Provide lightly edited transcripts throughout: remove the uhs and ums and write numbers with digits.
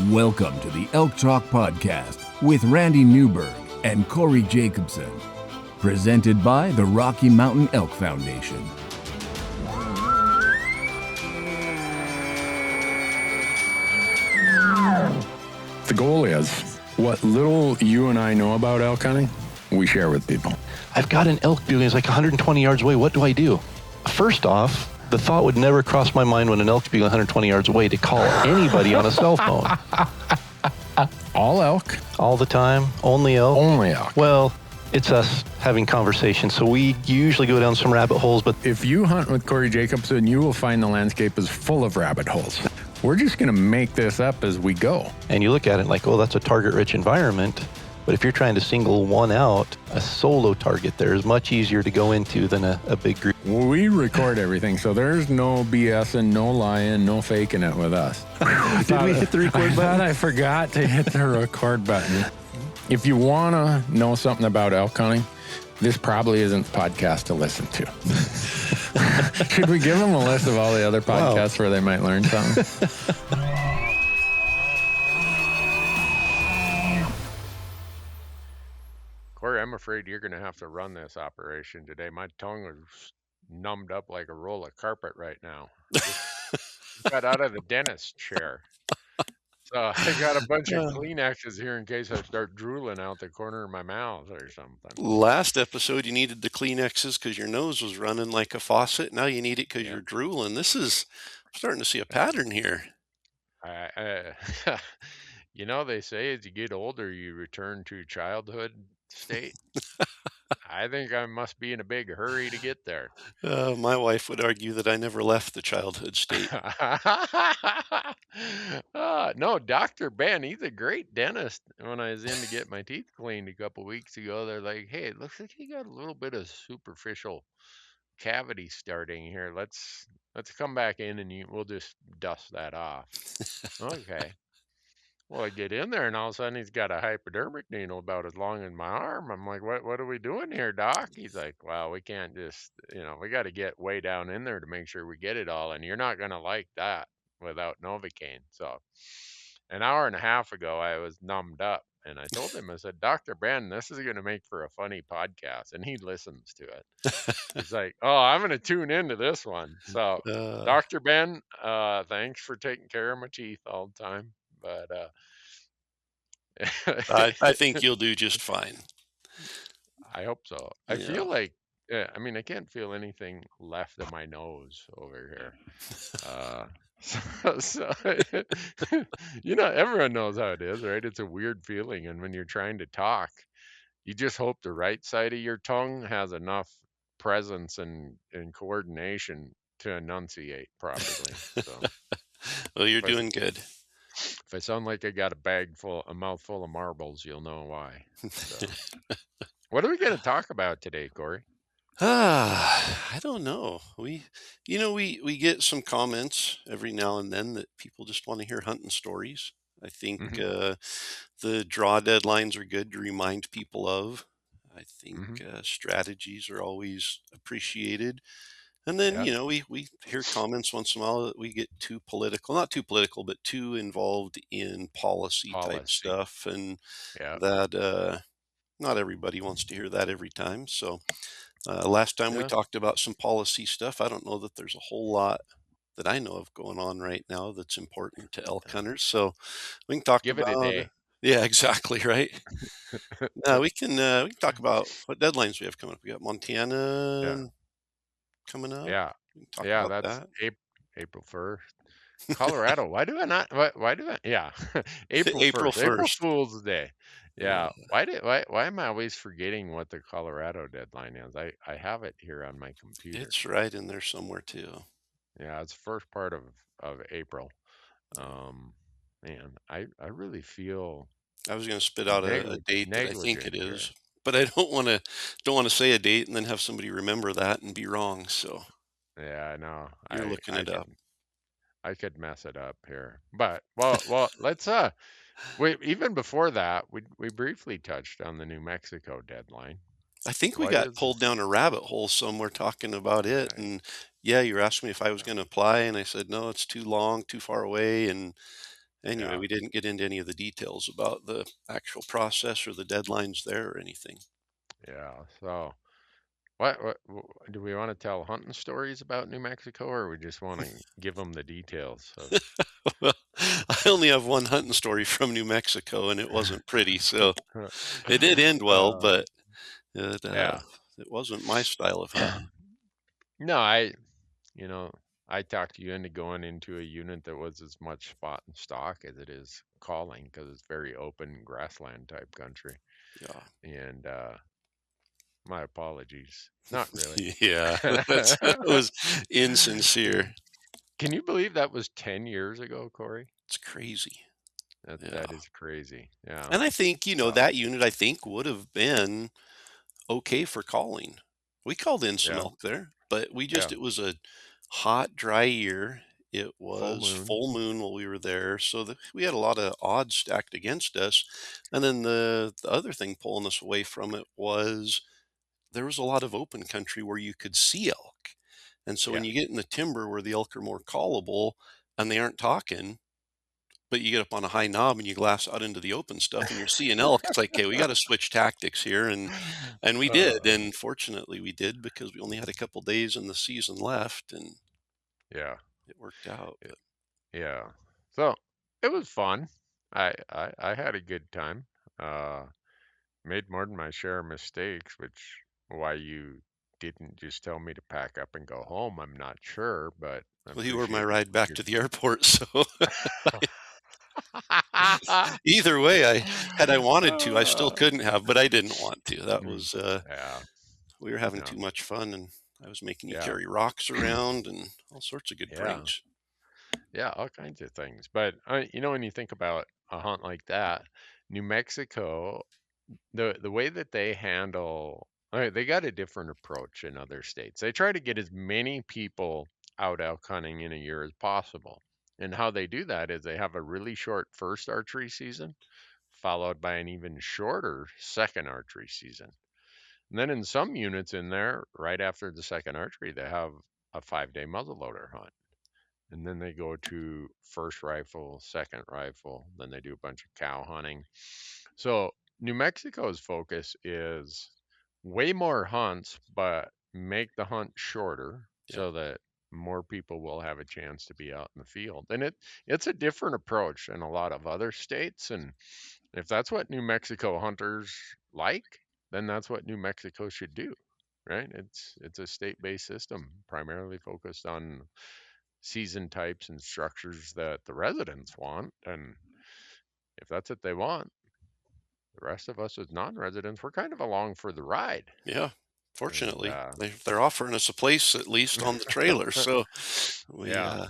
Welcome to the Elk Talk Podcast with Randy Newberg and Corey Jacobsen, presented by the Rocky Mountain Elk Foundation. The goal is what little you and I know about elk hunting, we share with people. I've got an elk building. It's like 120 yards away. What do I do? First off, the thought would never cross my mind when an elk's being 120 yards away to call anybody on a cell phone. All elk? All the time? Only elk? Only elk. Well, it's us having conversations. So we usually go down some rabbit holes, but If you hunt with Corey Jacobsen, you will find the landscape is full of rabbit holes. We're just going to make this up as we go. and you look at it like, oh, that's a target-rich environment. But if you're trying to single one out, a solo target there is much easier to go into than a big group. We record everything, so there's no BS and no lying, no faking it with us. Did we hit the record I button? thought I forgot to hit the record button. If you want to know something about elk hunting, this probably isn't the podcast to listen to. Should we give them a list of all the other podcasts where they might learn something? Corey, I'm afraid you're going to have to run this operation today. My tongue is numbed up like a roll of carpet right now. Just got out of the dentist chair. So I got a bunch of Kleenexes here in case I start drooling out the corner of my mouth or something. Last episode, you needed the Kleenexes because your nose was running like a faucet. Now you need it because you're drooling. This is I'm starting to see a pattern here. You know, they say as you get older, you return to childhood state. I think I must be in a big hurry to get there. My wife would argue that I never left the childhood state. No, Dr. Ben, he's a great dentist. When I was in to get my teeth cleaned a couple weeks ago, they're like, hey, it looks like you got a little bit of superficial cavity starting here. Let's come back in and we'll just dust that off. Okay. Well, I get in there and all of a sudden he's got a hypodermic needle about as long as my arm. I'm like, what are we doing here, doc? He's like, well, we can't just, we got to get way down in there to make sure we get it all. And you're not going to like that without Novocaine. So an hour and a half ago, I was numbed up and I told him, I said, Dr. Ben, this is going to make for a funny podcast. And he listens to it. He's like, oh, I'm going to tune into this one. So Dr. Ben, thanks for taking care of my teeth all the time. But I think you'll do just fine. I hope so. I feel like, I can't feel anything left of my nose over here. So everyone knows how it is, right? It's a weird feeling. And when you're trying to talk, you just hope the right side of your tongue has enough presence and coordination to enunciate properly. So Well, you're doing good. if I sound like I got a mouthful of marbles, you'll know why. So. What are we going to talk about today, Corey? I don't know. We get some comments every now and then that people just want to hear hunting stories. I think the draw deadlines are good to remind people of. I think strategies are always appreciated. And then, we hear comments once in a while that we get too political, not too political, but too involved in policy type stuff. And that not everybody wants to hear that every time. So last time we talked about some policy stuff. I don't know that there's a whole lot that I know of going on right now that's important to elk hunters. So we can talk Give about it a day. Yeah, exactly, right. We can talk about what deadlines we have coming up. We got Montanan coming up. Yeah. We can talk about That's that. April 1st. Colorado. Why do I not? Why do I? Yeah. April 1st. April Fool's Day. Yeah. Why am I always forgetting what the Colorado deadline is? I have it here on my computer. It's right in there somewhere too. Yeah, it's first part of April. Man, I really feel I was going to spit out a date that I think it is, but I don't want to say a date and then have somebody remember that and be wrong. So yeah, I know. You're looking it up. I could mess it up here, but well, let's even before that, we briefly touched on the New Mexico deadline. I think we got pulled down a rabbit hole somewhere talking about it, and you were asking me if I was going to apply, and I said no, it's too long, too far away, and Anyway, Yeah. we didn't get into any of the details about the actual process or the deadlines there or anything. Yeah. So do we want to tell hunting stories about New Mexico, or we just want to give them the details of? Well, I only have one hunting story from New Mexico, and it wasn't pretty. So it did end well, uh, but it, uh, yeah. it wasn't my style of hunting. No, you know, I talked you into going into a unit that was as much spot and stock as it is calling, because it's very open grassland type country. Yeah. And my apologies. Not really. Yeah, that was insincere. Can you believe that was 10 years ago, Corey? It's crazy. That Yeah. is crazy. Yeah. And I think, Uh, that unit, I think, would have been okay for calling. We called in some yeah. elk there, but Yeah. it was a hot, dry year. It Full was moon. full moon while we were there. So we had a lot of odds stacked against us. And then the other thing pulling us away from it was there was a lot of open country where you could see elk. And so when Yeah. you get in the timber where the elk are more callable and they aren't talking, but you get up on a high knob and you glass out into the open stuff and you're seeing elk, it's like, okay, we got to switch tactics here. And we did. Uh, And fortunately we did because we only had a couple days in the season left and yeah. it worked out. y- But Yeah. So it was fun. I had a good time. Uh, Made more than my share of mistakes, which why you didn't just tell me to pack up and go home, I'm not sure, but I well, you were my appreciate ride back your. to the airport. So either way, had I wanted to, I still Uh, couldn't have, but I didn't want to. That mm, was, yeah. we were having No. too much fun and I was making you Yeah. carry rocks around and all sorts of good Yeah. pranks. Yeah. All kinds of things. But when you think about a hunt like that, New Mexico, the way that they handle, they got a different approach in other states. They try to get as many people out elk hunting in a year as possible. And how they do that is they have a really short first archery season, followed by an even shorter second archery season. And then in some units in there, right after the second archery, they have a 5-day muzzleloader hunt. And then they go to first rifle, second rifle, then they do a bunch of cow hunting. So New Mexico's focus is way more hunts, but make the hunt shorter Yeah. so that more people will have a chance to be out in the field. And it's a different approach than a lot of other states. And if that's what New Mexico hunters like, then that's what New Mexico should do. Right? It's a state-based system primarily focused on season types and structures that the residents want. And if that's what they want, the rest of us as non-residents, we're kind of along for the ride. Yeah. And Fortunately, they're offering us a place at least on the trailer. So we, yeah,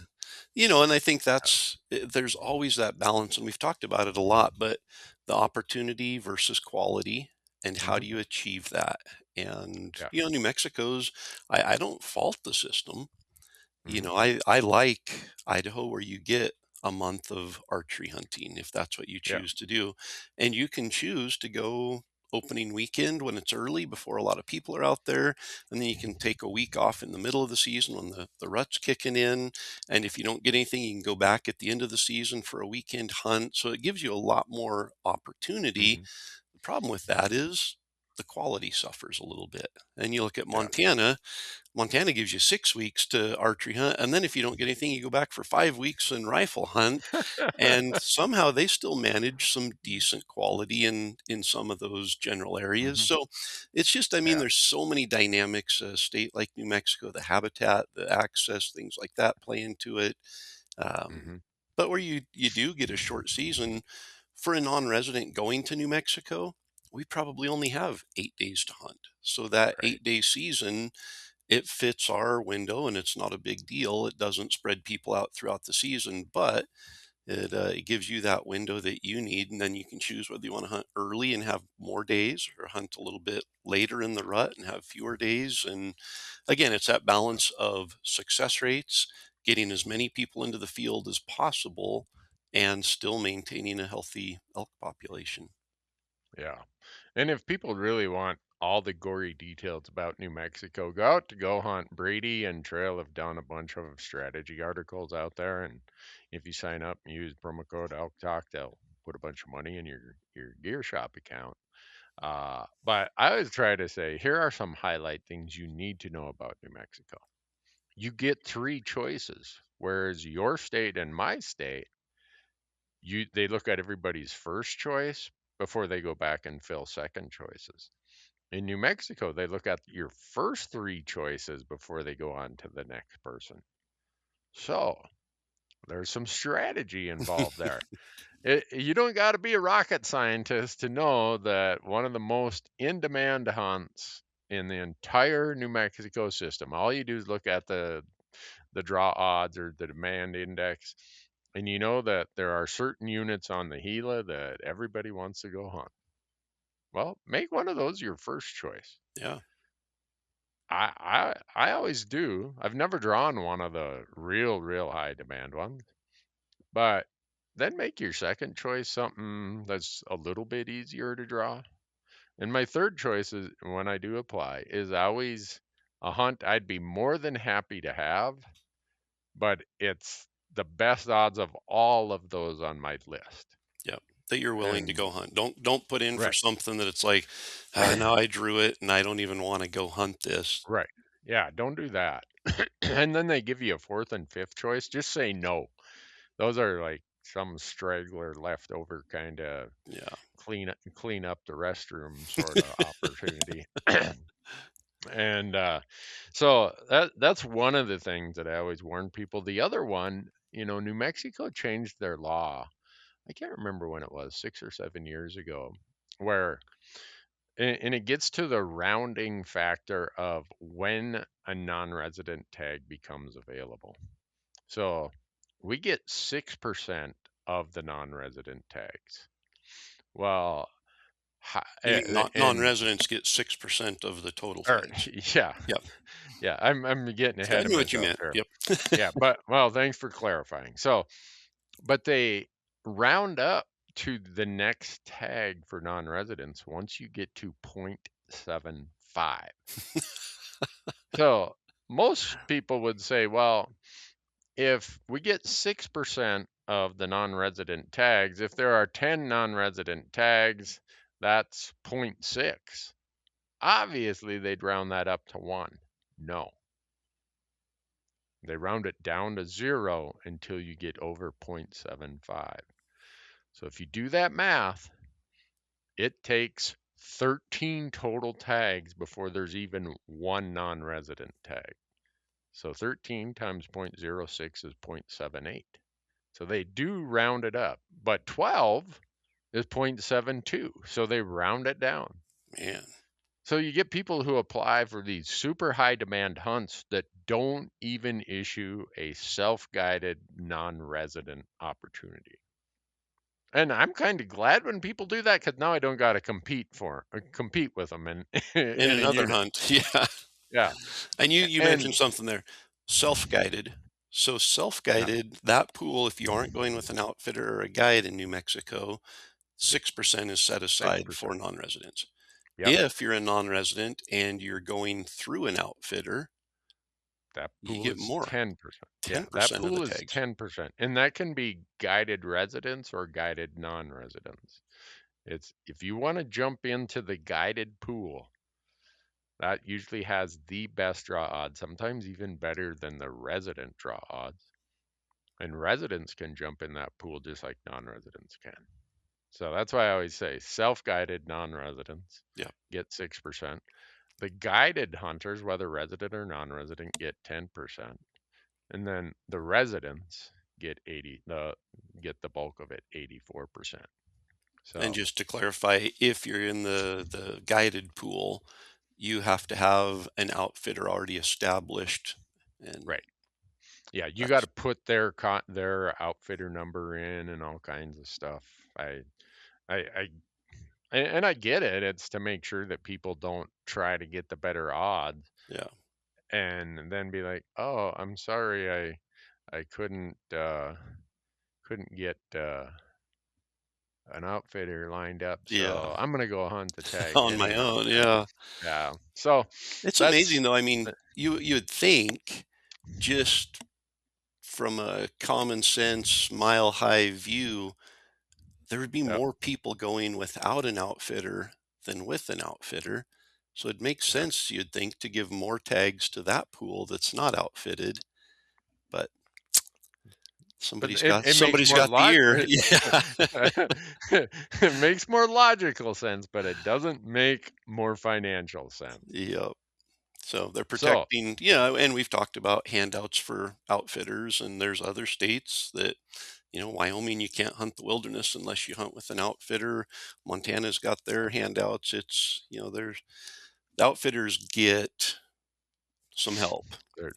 and I think there's always that balance, and we've talked about it a lot, but the opportunity versus quality, and how hmm do you achieve that? And, yeah, New Mexico's, I don't fault the system. hmm I like Idaho where you get a month of archery hunting if that's what you yeah, choose to do. And you can choose to go opening weekend when it's early before a lot of people are out there. And then you can take a week off in the middle of the season when the rut's kicking in. And if you don't get anything, you can go back at the end of the season for a weekend hunt. So it gives you a lot more opportunity. hmm The problem with that is the quality suffers a little bit. And you look at yeah, Montana gives you 6 weeks to archery hunt, and then if you don't get anything, you go back for 5 weeks and rifle hunt. And somehow they still manage some decent quality in some of those general areas. hmm So it's just, I mean, yeah, there's so many dynamics. A state like New Mexico, the habitat, the access, things like that play into it. Um, hmm but where you do get a short season for a non-resident going to New Mexico, we probably only have 8 days to hunt. So that right, 8 day season, it fits our window and it's not a big deal. It doesn't spread people out throughout the season, but it gives you that window that you need. And then you can choose whether you want to hunt early and have more days or hunt a little bit later in the rut and have fewer days. And again, it's that balance of success rates, getting as many people into the field as possible and still maintaining a healthy elk population. yeah. And if people really want all the gory details about New Mexico, go out to Go Hunt. Brady and Trail have done a bunch of strategy articles out there, and if you sign up and use promo code Elk Talk, they'll put a bunch of money in your gear shop account. But I always try to say, here are some highlight things you need to know about New Mexico. You get 3 choices, whereas your state and my state, they look at everybody's first choice before they go back and fill second choices. In New Mexico, they look at your first 3 choices before they go on to the next person. So there's some strategy involved there. You don't got to be a rocket scientist to know that one of the most in-demand hunts in the entire New Mexico system, all you do is look at the draw odds or the demand index, and you know that there are certain units on the Gila that everybody wants to go hunt. Well, make one of those your first choice. Yeah. I always do. I've never drawn one of the real high demand ones, but then make your second choice something that's a little bit easier to draw. And my third choice is, when I do apply, is always a hunt I'd be more than happy to have, but it's the best odds of all of those on my list. Yep. That you're willing to And go hunt. Don't put in for right, something that it's like, now I drew it and I don't even want to go hunt this. right. Yeah, don't do that. And then they give you a fourth and fifth choice. Just say no. Those are like some straggler leftover kind of Yeah. clean up the restroom sort of opportunity. And so that's one of the things that I always warn people. The other one, New Mexico changed their law. I can't remember when it was, 6 or 7 years ago, where and it gets to the rounding factor of when a non-resident tag becomes available. So we get 6% of the non-resident tags. Well, You mean and non-residents get 6% of the total tags. yeah, Yep. yeah, I'm getting I ahead of knew what you myself meant. here. Yep. Yeah, but well, thanks for clarifying. So, but they round up to the next tag for non-residents once you get to 0.75. So most people would say, well, if we get 6% of the non-resident tags, if there are 10 non-resident tags, that's 0.6. Obviously, they'd round that up to 1. No. They round it down to 0 until you get over 0.75. So if you do that math, it takes 13 total tags before there's even one non-resident tag. So 13 times 0.06 is 0.78. So they do round it up, but 12 is 0.72. So they round it down. Man. So you get people who apply for these super high demand hunts that don't even issue a self-guided non-resident opportunity. And I'm kind of glad when people do that, because now I don't got to compete with them in Another unit. hunt. Yeah. Yeah. And you And mentioned something there. Self-guided. So self-guided, that pool, if you aren't going with an outfitter or a guide in New Mexico, 6% is set aside 6%. for non-residents. Yep. If you're a non-resident and you're going through an outfitter, that you pool get is more. 10%. 10% Yeah, that of pool the is tags. 10%. And that can be guided residents or guided non-residents. It's if you want to jump into the guided pool, that usually has the best draw odds, sometimes even better than the resident draw odds. And residents can jump in that pool just like non-residents can. So that's why I always say self-guided non-residents get 6%. The guided hunters, whether resident or non-resident, get 10%. And then the residents get the bulk of it, 84%. So And just to clarify, if you're in the guided pool, you have to have an outfitter already established. And right. Yeah, you got to put their outfitter number in and all kinds of stuff. And I get it. It's to make sure that people don't try to get the better odds. Yeah. And then be like, "Oh, I'm sorry, I couldn't get an outfitter lined up, so Yeah. I'm gonna go hunt the tag On my anyhow." own. Yeah. Yeah. So It's amazing though. I mean, you would think just from a common sense, mile high view, there would be Yep. more people going without an outfitter than with an outfitter. So it makes Yep. sense, you'd think, to give more tags to that pool that's not outfitted. But But somebody's got it makes somebody's more got the ear. it makes more logical sense, but it doesn't make more financial sense. Yep. So they're So, protecting, and we've talked about handouts for outfitters, and there's other states that, Wyoming, you can't hunt the wilderness unless you hunt with an outfitter. Montana's got their handouts. There's the outfitters get some help,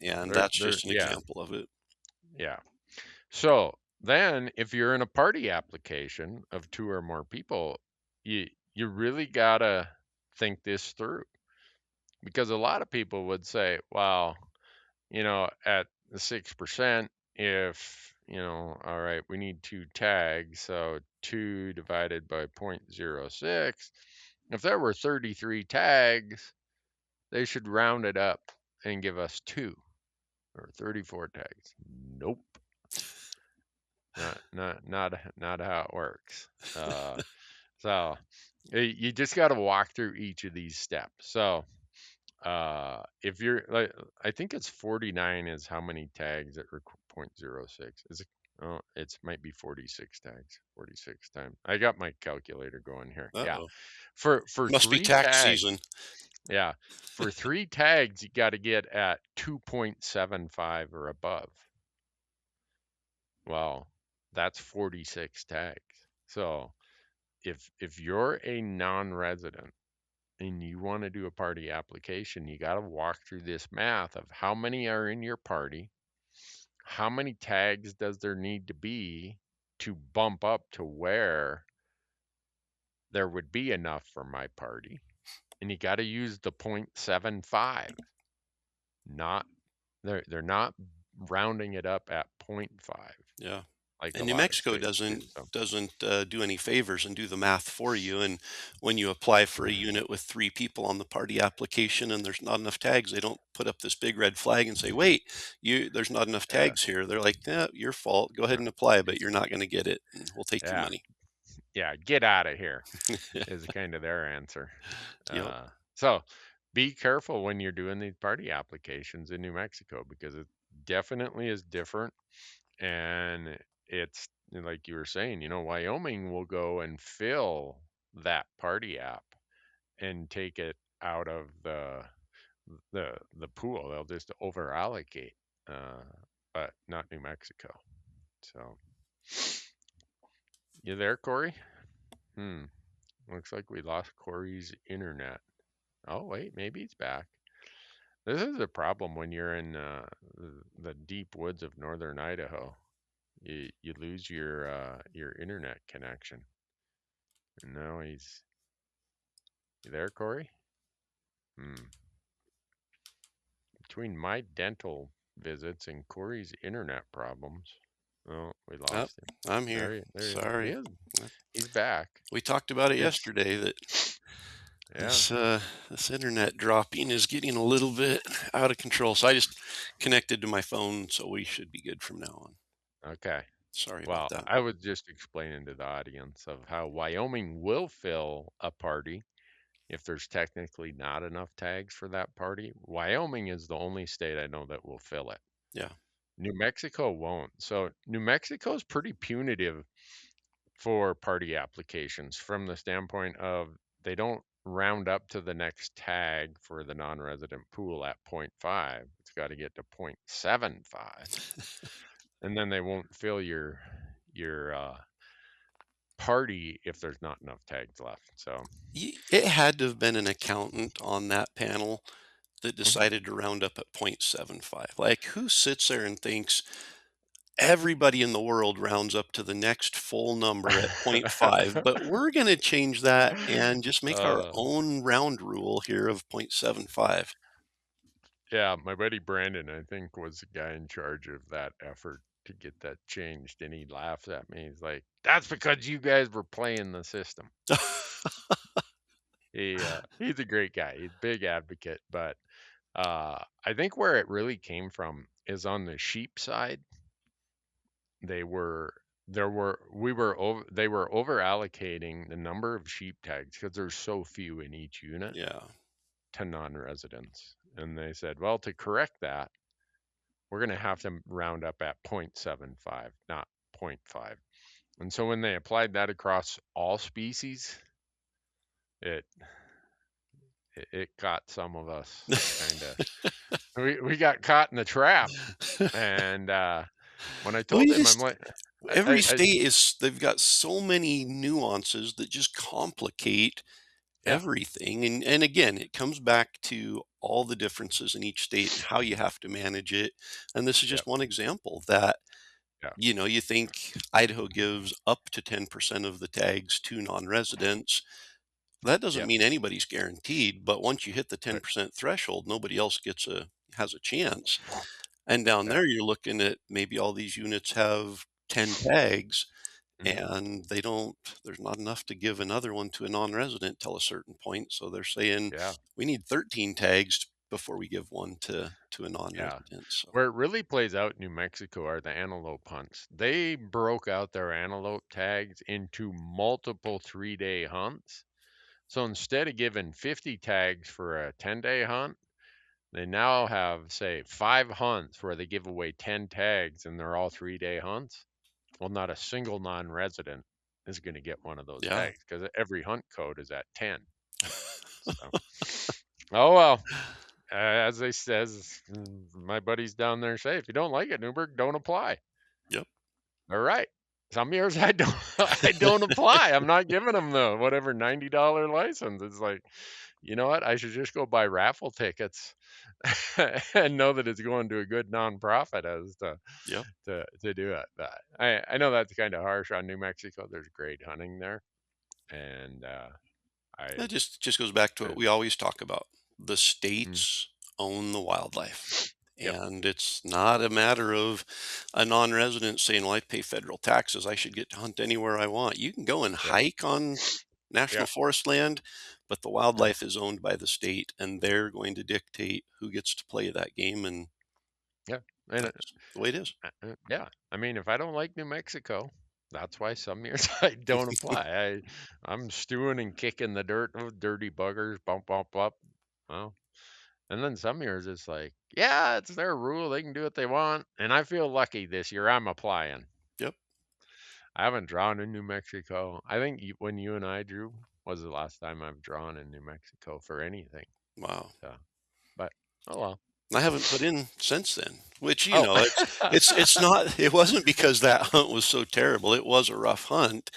and that's just an yeah, example of it. yeah. So then, if you're in a party application of 2 or more people, you really gotta think this through, because a lot of people would say, well, at the 6%, if, all right, we need 2 tags, so 2 divided by 0.06. If there were 33 tags, they should round it up and give us 2 or 34 tags. Nope. Not how it works. So you just got to walk through each of these steps. So if you're like, I think it's 49 is how many tags at 0.06. Is it? Oh, it might be 46 tags. 46 times. I got my calculator going here. Yeah. Uh-oh. For Must be 3 tax tags. season. Yeah. For 3 tags, you got to get at 2.75 or above. Well, that's 46 tags. So if you're a non-resident and you want to do a party application, you got to walk through this math of how many are in your party, how many tags does there need to be to bump up to where there would be enough for my party, and you got to use the 0.75. Not they're not rounding it up at 0.5. Yeah. Like a And New lot of Mexico states do. doesn't do any favors and do the math for you. And when you apply for a unit with 3 people on the party application and there's not enough tags, they don't put up this big red flag and say, "Wait, there's not enough Yeah, tags here." They're like, "Yeah, your fault. Go ahead and apply, but you're not going to get it. And we'll take your yeah, money." yeah. Get out of here is kind of their answer. Yep. So be careful when you're doing these party applications in New Mexico, because it definitely is different. And it's like you were saying, Wyoming will go and fill that party app and take it out of the pool. They'll just over allocate, but not New Mexico. So you there, Corey? Looks like we lost Corey's internet. Oh wait, maybe he's back. This is a problem when you're in the deep woods of northern Idaho. You lose your internet connection. And now you there, Corey? Between my dental visits and Corey's internet problems, oh, we Oh, lost him. I'm here. There Sorry. he is. He's back. We talked about it Yes. yesterday that Yeah. this internet dropping is getting a little bit out of control. So I just connected to my phone, so we should be good from now on. Okay. Sorry Well, about that. I was just explaining to the audience of how Wyoming will fill a party if there's technically not enough tags for that party. Wyoming is the only state I know that will fill it. Yeah. New Mexico won't. So New Mexico is pretty punitive for party applications from the standpoint of they don't round up to the next tag for the non-resident pool at 0.5. It's got to get to 0.75. And then they won't fill your party if there's not enough tags left. So It had to have been an accountant on that panel that decided to round up at 0.75. Like, who sits there and thinks everybody in the world rounds up to the next full number at 0.5, but we're going to change that and just make our own round rule here of 0.75. Yeah, my buddy Brandon, I think, was the guy in charge of that effort to get that changed, and he laughs at me. He's like, "That's because you guys were playing the system." He's a great guy. He's a big advocate, but I think where it really came from is on the sheep side. they were they were over allocating the number of sheep tags because there's so few in each unit Yeah. to non-residents. And they said, well, to correct that, we're going to have to round up at 0.75, not 0.5. And so when they applied that across all species, it it got some of us kind of we got caught in the trap. And when I Well, told you him, I'm just like, every I state is they've got so many nuances that just complicate yeah, everything. And again, it comes back to all the differences in each state and how you have to manage it. And this is yeah, just one example that, yeah, you think Idaho gives up to 10% of the tags to non-residents. That doesn't yeah, mean anybody's guaranteed, but once you hit the right, 10% threshold, nobody else has a chance. And down yeah, there, you're looking at maybe all these units have 10 tags, hmm, and there's not enough to give another one to a non-resident till a certain point. So they're saying yeah, we need 13 tags before we give one to a yeah. non-resident. So, Where it really plays out in New Mexico are the antelope hunts. They broke out their antelope tags into multiple 3-day hunts. So instead of giving 50 tags for a 10-day hunt, they now have, say, 5 hunts where they give away 10 tags and they're all 3-day hunts. Well, not a single non-resident is going to get one of those yeah. tags because every hunt code is at 10. So, oh well. As they says, my buddies down there say, if you don't like it, Newberg, don't apply. Yep. All right. Some years I don't I don't apply. I'm not giving them the whatever $90 license. It's like, you know what? I should just go buy raffle tickets and know that it's going to a good nonprofit as Yep. to do it. But I know that's kind of harsh on New Mexico. There's great hunting there, and I, That just goes back to I what we always talk about. The mm, states own the wildlife. yep, And it's not a matter of a non-resident saying, "Well, I pay federal taxes. I should get to hunt anywhere I want." You can go and yep, hike on national yeah, forest land, but the yeah, wildlife is owned by the state, and they're going to dictate who gets to play that game. And yeah, and that's the way it is. yeah. I mean, if I don't like New Mexico, that's why some years I don't apply. I'm stewing and kicking the dirt, oh, dirty buggers, bump, bump, bump. Well, and then some years it's like, yeah, it's their rule. They can do what they want. And I feel lucky this year. I'm applying. Yep. I haven't drawn in New Mexico. I think when you and I drew was the last time I've drawn in New Mexico for anything. Wow. So, but oh well. I haven't put in since then, which, Oh, it's not, it wasn't because that hunt was so terrible. It was a rough hunt.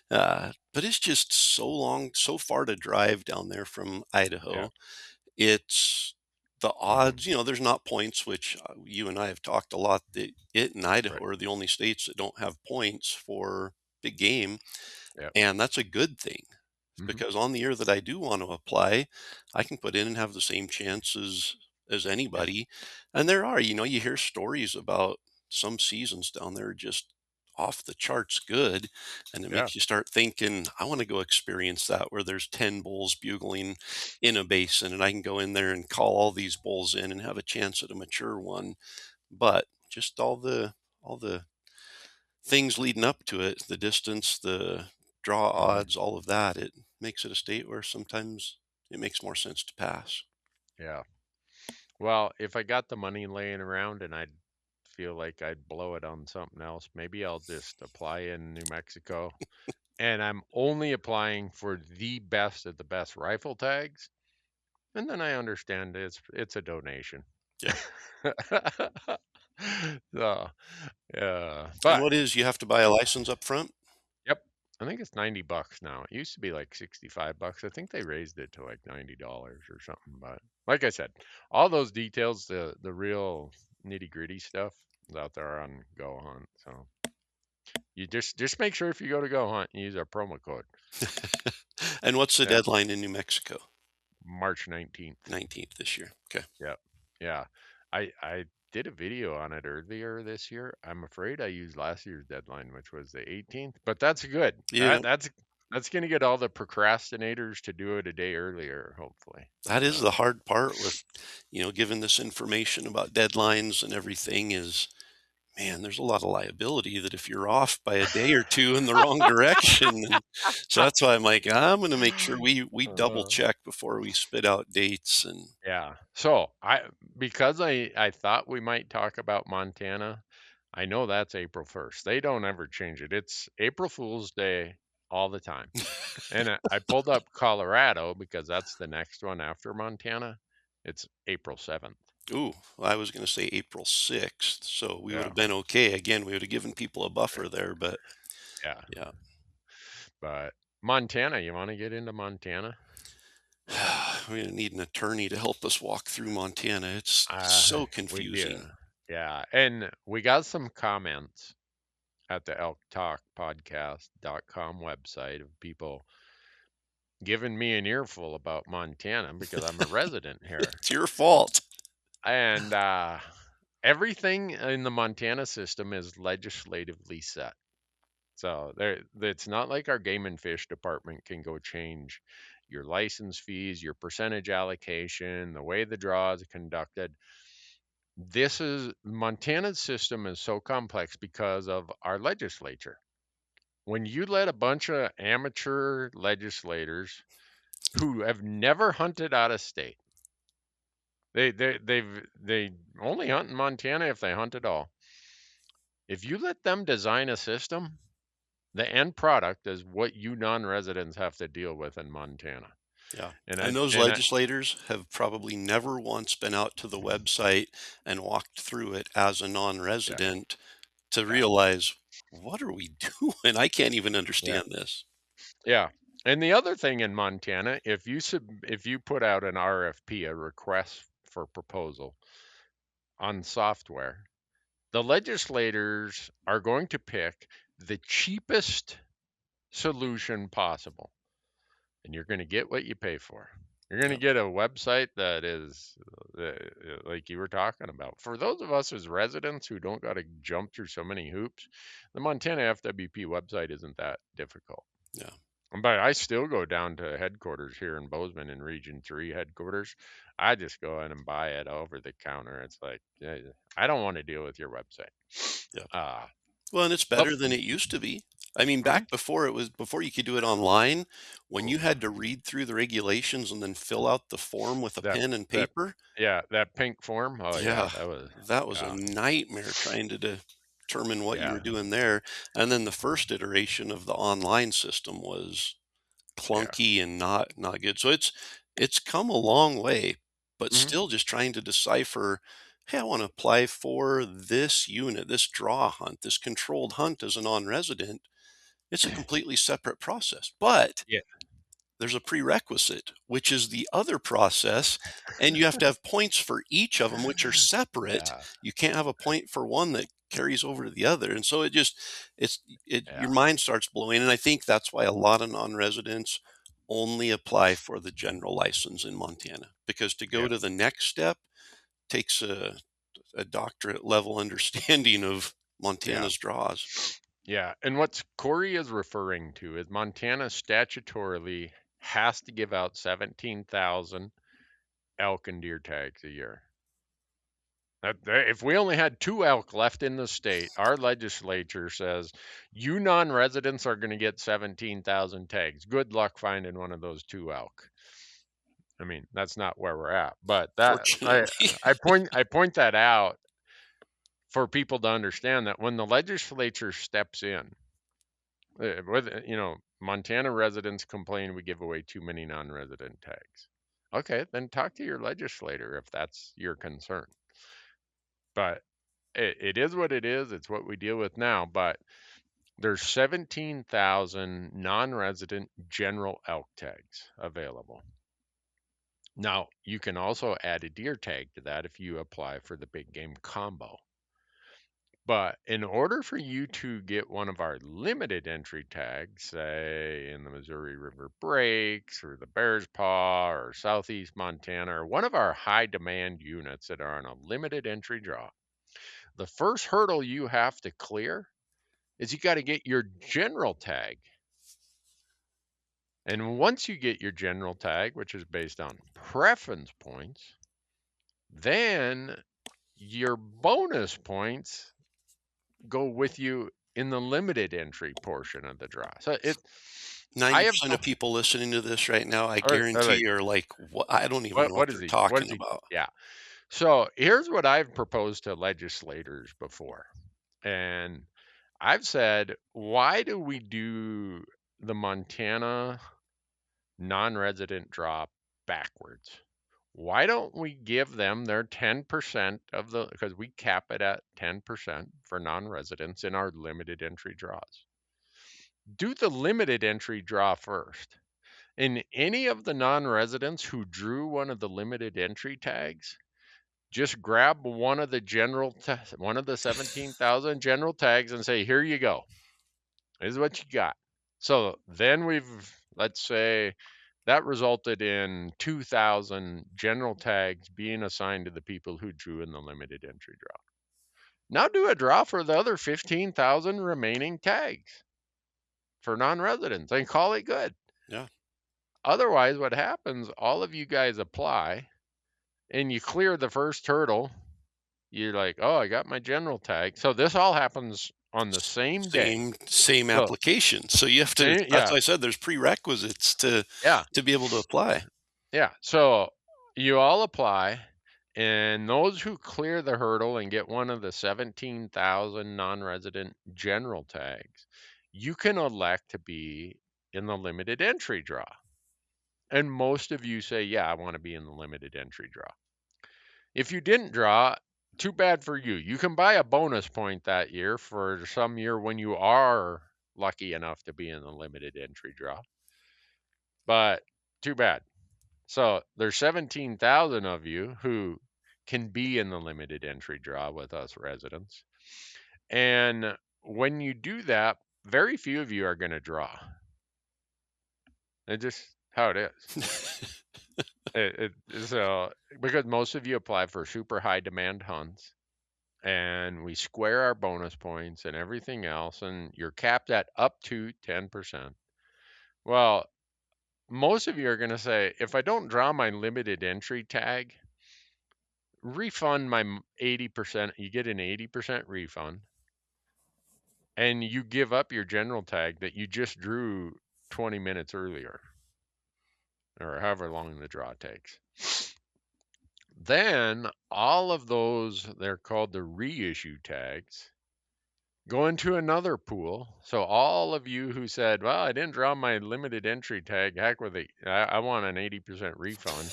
But it's just so long, so far to drive down there from yeah. Idaho. It's the Hmm. odds, there's not points, which you and I have talked a lot that it and Idaho Right. are the only states that don't have points for big game. Yeah. And that's a good thing Hmm. because on the year that I do want to apply, I can put in and have the same chances as Yeah. anybody. And there are, you hear stories about some seasons down there just off the charts good. And it Yeah. makes you start thinking, I want to go experience that where there's 10 bulls bugling in a basin and I can go in there and call all these bulls in and have a chance at a mature one. But just all the things leading up to it, the distance, the draw Hmm. odds, all of that, it makes it a state where sometimes it makes more sense to pass. Yeah. Well, if I got the money laying around and I'd feel like I'd blow it on something else, maybe I'll just apply in New Mexico. And I'm only applying for the best of the best rifle tags. And then I understand it's a donation. Yeah. So, yeah. And But what is you have to buy a license up front? yep, I think it's $90 now. It used to be like $65. I think they raised it to like $90 or something. But like I said, all those details, the real nitty gritty stuff is out there on Go Hunt. So you just make sure if you go to Go Hunt, you use our promo code. And what's the Yeah, deadline in New Mexico? March 19th. 19th this year. Okay. Yeah, yeah. I did a video on it earlier this year. I'm afraid I used last year's deadline, which was the 18th. But that's good. Yeah, That's gonna get all the procrastinators to do it a day earlier, hopefully. that is So the hard part with, giving this information about deadlines and everything is man, there's a lot of liability that if you're off by a day or two in the wrong direction. And so that's why I'm like, I'm going to make sure we double Uh, check before we spit out dates. And yeah. So because I thought we might talk about Montana, I know that's April 1st. They don't ever change it. It's April Fool's Day all the time. And I pulled up Colorado because that's the next one after Montana. It's April 7th. ooh, I was going to say April 6th. So we would Yeah. have been okay. Again, we would have given people a buffer there, but Yeah. yeah. But Montana, you want to get into Montana? We're going to need an attorney to help us walk through Montana. It's so We do. confusing. Yeah. And we got some comments at the Elk Talk Podcast.com website of people giving me an earful about Montana because I'm a resident here. It's your fault. And everything in the Montana system is legislatively set. So it's not like our game and fish department can go change your license fees, your percentage allocation, the way the draw is conducted. Montana's system is so complex because of our legislature. When you let a bunch of amateur legislators who have never hunted out of state, they only hunt in Montana if they hunt at all. If you let them design a system, the end product is what you non-residents have to deal with in Montana. Yeah. And And those legislators have probably never once been out to the website and walked through it as a non-resident to realize, what are we doing? I can't even yeah, understand this. yeah. And the other thing in Montana, if you put out an RFP, a request for proposal on software, the legislators are going to pick the cheapest solution possible, and you're going to get what you pay for. You're going to Yep. get a website that is like you were talking about. For those of us as residents who don't got to jump through so many hoops, the Montana FWP website isn't that difficult. Yeah. But I still go down to headquarters here in Bozeman in Region 3 headquarters. I just go in and buy it over the counter. It's like, I don't want to deal with your website. Yeah. Uh, Well, and it's but, better than it used to be. I mean, mhm. back before you could do it online, when you Ooh, had to read through the regulations and then fill out the form with a that, pen and that, paper. yeah, that pink form. Oh, yeah, Yeah, that was, that was a yeah, nightmare trying to determine what you yeah, were doing there. And then the first iteration of the online system was yeah. clunky and not good. So it's come a long way, but Hmm. still just trying to decipher, hey, I want to apply for this unit, this draw hunt, this controlled hunt as a non-resident. It's a completely separate process. But Yeah, there's a prerequisite, which is the other process, and you have to have points for each of them, which are separate. yeah, You can't have a point for one that carries over to the other, and so yeah, your mind starts blowing. And I think that's why a lot of non-residents only apply for the general license in Montana, because to go yeah, to the next step takes a doctorate level understanding of yeah, Montana's draws. yeah. And what Corey is referring to is Montana statutorily has to give out 17,000 elk and deer tags a year. If we only had 2 elk left in the state, our legislature says you non-residents are going to get 17,000 tags. Good luck finding one of those 2 elk. I mean, that's not where we're at, but that Fortunately, I point that out for people to understand that when the legislature steps in, with Montana residents complain we give away too many non-resident tags. Okay, then talk to your legislator if that's your concern. But it is what it is. It's what we deal with now. But there's 17,000 non-resident general elk tags available. Now, you can also add a deer tag to that if you apply for the big game combo. But in order for you to get one of our limited entry tags, say in the Missouri River Breaks or the Bear's Paw or Southeast Montana, or one of our high demand units that are on a limited entry draw, the first hurdle you have to clear is you got to get your general tag. And once you get your general tag, which is based on preference points, then your bonus points go with you in the limited entry portion of the draw. So I Ninety have percent of people listening to this right now, I guarantee, like, are like, "What? I don't even know what what is they're he? What talking is he? about." Yeah. So here's what I've proposed to legislators before. And I've said, why do we do the Montana non-resident draw backwards? Why don't we give them their 10% of the, because we cap it at 10% for non-residents in our limited entry draws. Do the limited entry draw first. And any of the non-residents who drew one of the limited entry tags, just grab one of the one of the 17,000 general tags and say, here you go. This is what you got. So then let's say that resulted in 2,000 general tags being assigned to the people who drew in the limited entry draw. Now do a draw for the other 15,000 remaining tags for non-residents and call it good. Yeah. Otherwise, what happens, all of you guys apply and you clear the first hurdle. You're like, oh, I got my general tag. So this all happens on the same day. Same So, application. So you have to. That's why I said there's prerequisites to be able to apply. Yeah. So you all apply, and those who clear the hurdle and get one of the 17,000 non-resident general tags, you can elect to be in the limited entry draw. And most of you say, yeah, I want to be in the limited entry draw. If you didn't draw, too bad for you. You can buy a bonus point that year for some year when you are lucky enough to be in the limited entry draw. But too bad. So there's 17,000 of you who can be in the limited entry draw with us residents. And when you do that, very few of you are going to draw. It's just how it is. So because most of you apply for super high demand hunts, and we square our bonus points and everything else, and you're capped at up to 10%. Well, most of you are going to say, if I don't draw my limited entry tag, refund my 80%. You get an 80% refund, and you give up your general tag that you just drew 20 minutes earlier, or however long the draw takes. Then all of those, they're called the reissue tags, go into another pool. So all of you who said, well, I didn't draw my limited entry tag, heck with it, I want an 80% refund.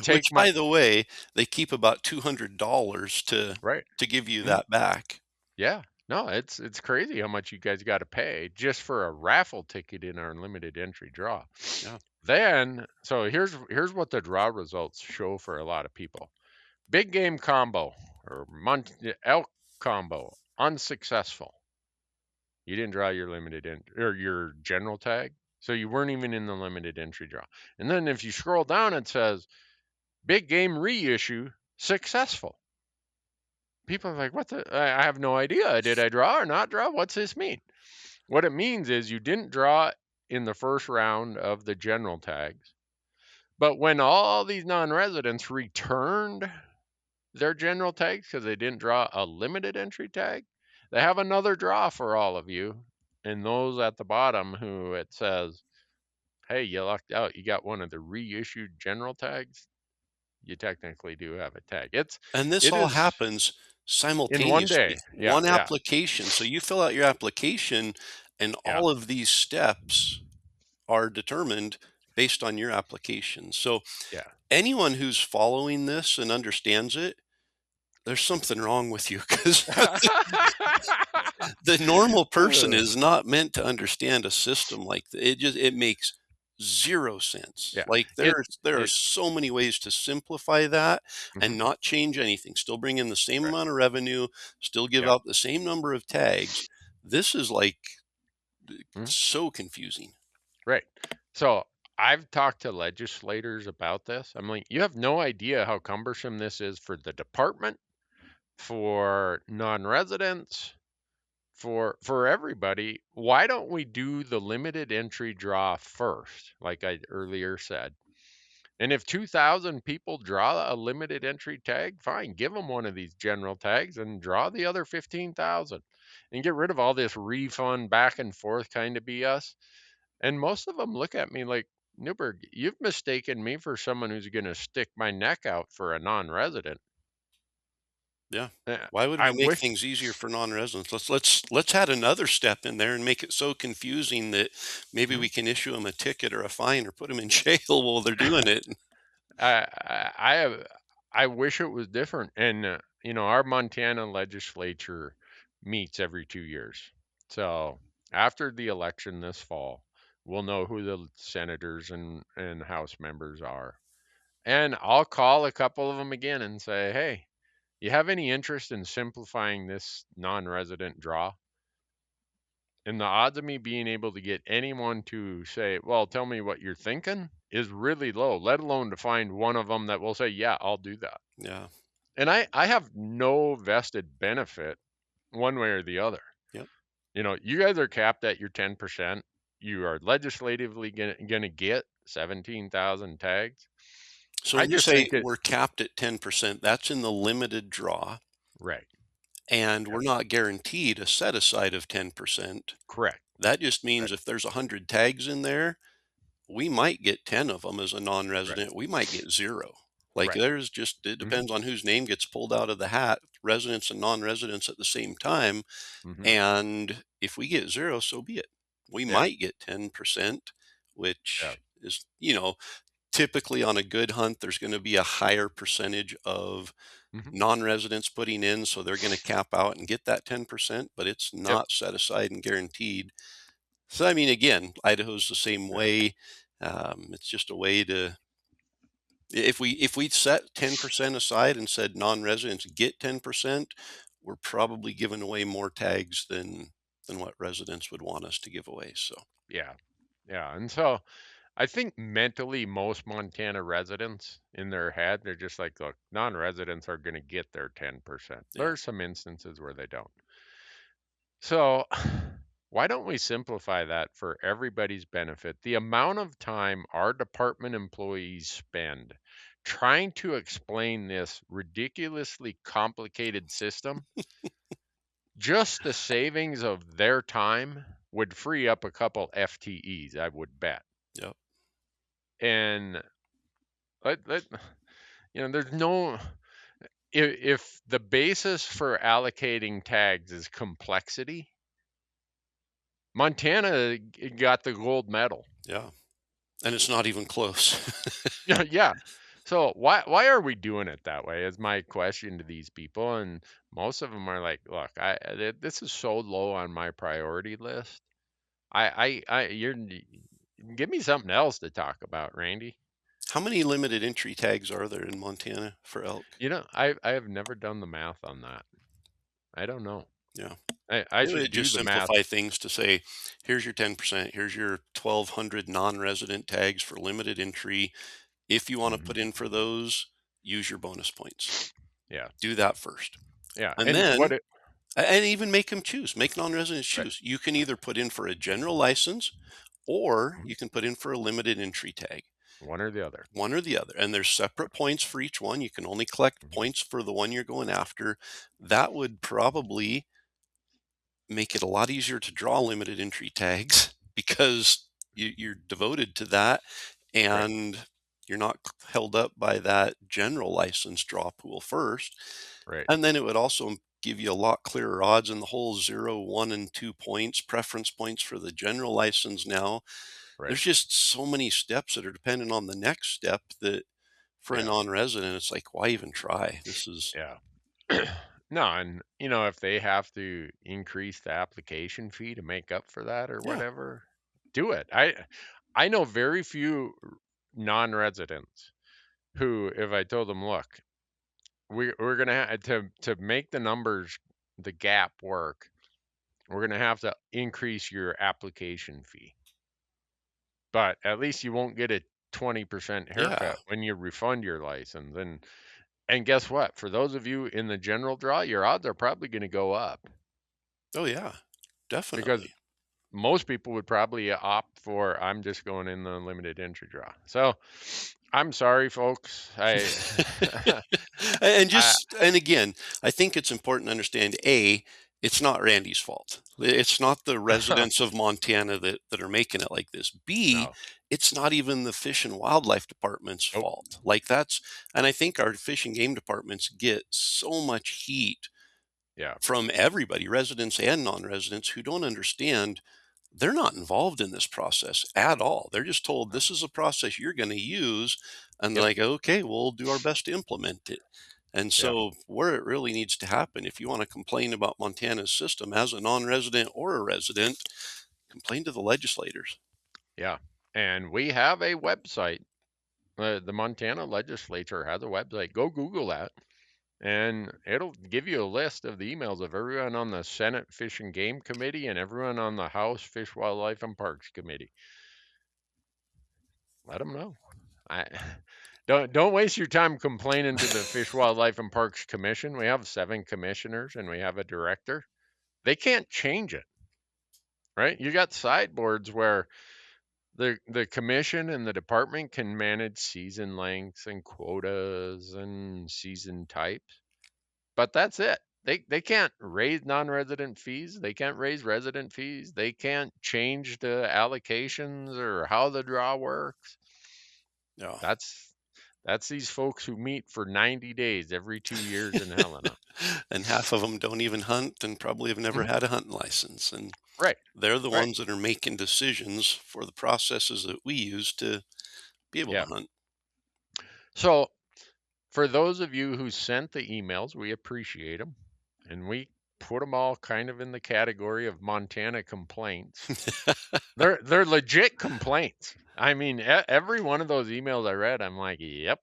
Which, by the way, they keep about $200 to give you that back. Yeah. No, it's crazy how much you guys got to pay just for a raffle ticket in our limited entry draw. Yeah. Then, so here's what the draw results show for a lot of people. Big game combo or elk combo, unsuccessful. You didn't draw your or your general tag, so you weren't even in the limited entry draw. And then if you scroll down, it says big game reissue, successful. People are like, what the? I have no idea. Did I draw or not draw? What's this mean? What it means is you didn't draw in the first round of the general tags, but when all these non-residents returned their general tags because they didn't draw a limited entry tag, they have another draw for all of you. And those at the bottom who it says, hey, you lucked out. You got one of the reissued general tags. You technically do have a tag. And this all happens simultaneously in one day. Yeah, one application. So you fill out your application, and all of these steps are determined based on your application. So anyone who's following this and understands it, there's something wrong with you, because the normal person is not meant to understand a system like that. It makes zero sense. Yeah. Like there are so many ways to simplify that and not change anything. Still bring in the same amount of revenue, still give out the same number of tags. This is like so confusing. Right. So I've talked to legislators about this. I'm like, you have no idea how cumbersome this is for the department, for non-residents, for everybody. Why don't we do the limited entry draw first, like I earlier said? And if 2,000 people draw a limited entry tag, fine, give them one of these general tags and draw the other 15,000 and get rid of all this refund back and forth kind of BS. And most of them look at me like, Newberg, you've mistaken me for someone who's going to stick my neck out for a non-resident. Yeah. Uh, Why would I we make wish, things easier for non-residents? Let's add another step in there and make it so confusing that maybe we can issue them a ticket or a fine or put them in jail while they're doing it. I wish it was different. And our Montana legislature meets every 2 years. So after the election this fall, we'll know who the senators and House members are. And I'll call a couple of them again and say, hey, you have any interest in simplifying this non-resident draw? And the odds of me being able to get anyone to say, well, tell me what you're thinking is really low, let alone to find one of them that will say, yeah, I'll do that. Yeah. And I have no vested benefit one way or the other. Yep. You guys are capped at your 10%. You are legislatively going to get 17,000 tags. So I when you just say think it, we're capped at 10%, that's in the limited draw, right. and Yep. we're not guaranteed a set aside of 10%. Correct. That just Right. means if there's 100 tags in there, we might get 10 of them as a Right. non-resident. We might get 0. Like Right. it Mm-hmm. depends on whose name gets pulled out of the hat, residents and non-residents at the same time. Mm-hmm. And if we get 0, so be it. We Yeah. might get 10%, Yeah. which is, typically on a good hunt, there's going to be a higher percentage of Mm-hmm. non-residents putting in. So they're going to cap out and get that 10%, but it's Yep. not set aside and guaranteed. So, I mean, again, Idaho's the same Yeah. way. It's just a way to, if we set 10% aside and said non-residents get 10%, we're probably giving away more tags than what residents would want us to give away. So, Yeah. Yeah. And so I think mentally, most Montana residents in their head, they're just like, look, non-residents are going to get their 10%. yeah. There are some instances where they don't. So why don't we simplify that for everybody's benefit? The amount of time our department employees spend trying to explain this ridiculously complicated system, just the savings of their time would free up a couple FTEs, I would bet. Yep. And there's no, if the basis for allocating tags is complexity, Montana got the gold medal. Yeah. And it's not even close. Yeah. So why are we doing it that way is my question to these people. And most of them are like, look, this is so low on my priority list. You're give me something else to talk about, Randy. How many limited entry tags are there in Montana for elk? I have never done the math on that. I don't know. Yeah. I It should would do just the math. simplify things to say, here's your 10%, here's your 1,200 non-resident tags for limited entry. If you want to Mhm. put in for those, use your bonus points. Yeah. Do that first. Yeah. And then, and even make them choose, make non-residents Right. choose. You can either put in for a general license or Mhm. you can put in for a limited entry tag. One or the other. One or the other. And there's separate points for each one. You can only collect Mhm. points for the one you're going after. That would probably make it a lot easier to draw limited entry tags because you're devoted to that Right. and you're not held up by that general license draw pool first. Right. And then it would also give you a lot clearer odds in the whole 0, 1, and 2 points, preference points for the general license now. Right. There's just so many steps that are dependent on the next step that for a Yeah. non-resident, it's like, why even try? This is, Yeah. No, and if they have to increase the application fee to make up for that or yeah, whatever, do it. I know very few non-residents who, if I told them, look, we're gonna have to make the numbers, the gap work, we're gonna have to increase your application fee, but at least you won't get a 20% yeah. haircut when you refund your license. And guess what? For those of you in the general draw, your odds are probably going to go up Oh, yeah, because definitely. most people would probably opt for I'm just going in the limited entry draw. So I'm sorry, folks. And I and again, I think it's important to understand, A, it's not Randy's fault. It's not the residents of Montana that are making it like this. B, no, it's not even the Fish and Wildlife Department's nope, fault. And I think our fish and game departments get so much heat yeah, from everybody, residents and non-residents, who don't understand they're not involved in this process at all. They're just told no, this is a process you're going to use, and they're yep, like, okay, we'll do our best to implement it. And yeah, so, where it really needs to happen, if you want to complain about Montana's system as a non-resident or a resident, complain to the legislators. yeah. And we have a website. The Montana legislature has a website. Go Google that, and it'll give you a list of the emails of everyone on the Senate Fish and Game Committee and everyone on the House Fish, Wildlife, and Parks Committee. Let them know. I don't waste your time complaining to the Fish, Wildlife, and Parks Commission. We have 7 commissioners and we have a director. They can't change it, right? You got sideboards where the commission and the department can manage season lengths and quotas and season types, but that's it. They can't raise non-resident fees. They can't raise resident fees. They can't change the allocations or how the draw works. No. That's these folks who meet for 90 days every 2 years in Helena. And half of them don't even hunt and probably have never Mhm. had a hunting license. And Right, they're the right. ones that are making decisions for the processes that we use to be able to Yeah. hunt. So for those of you who sent the emails, we appreciate them. And we put them all kind of in the category of Montana complaints. They're legit complaints. I mean, every one of those emails I read, I'm like, yep.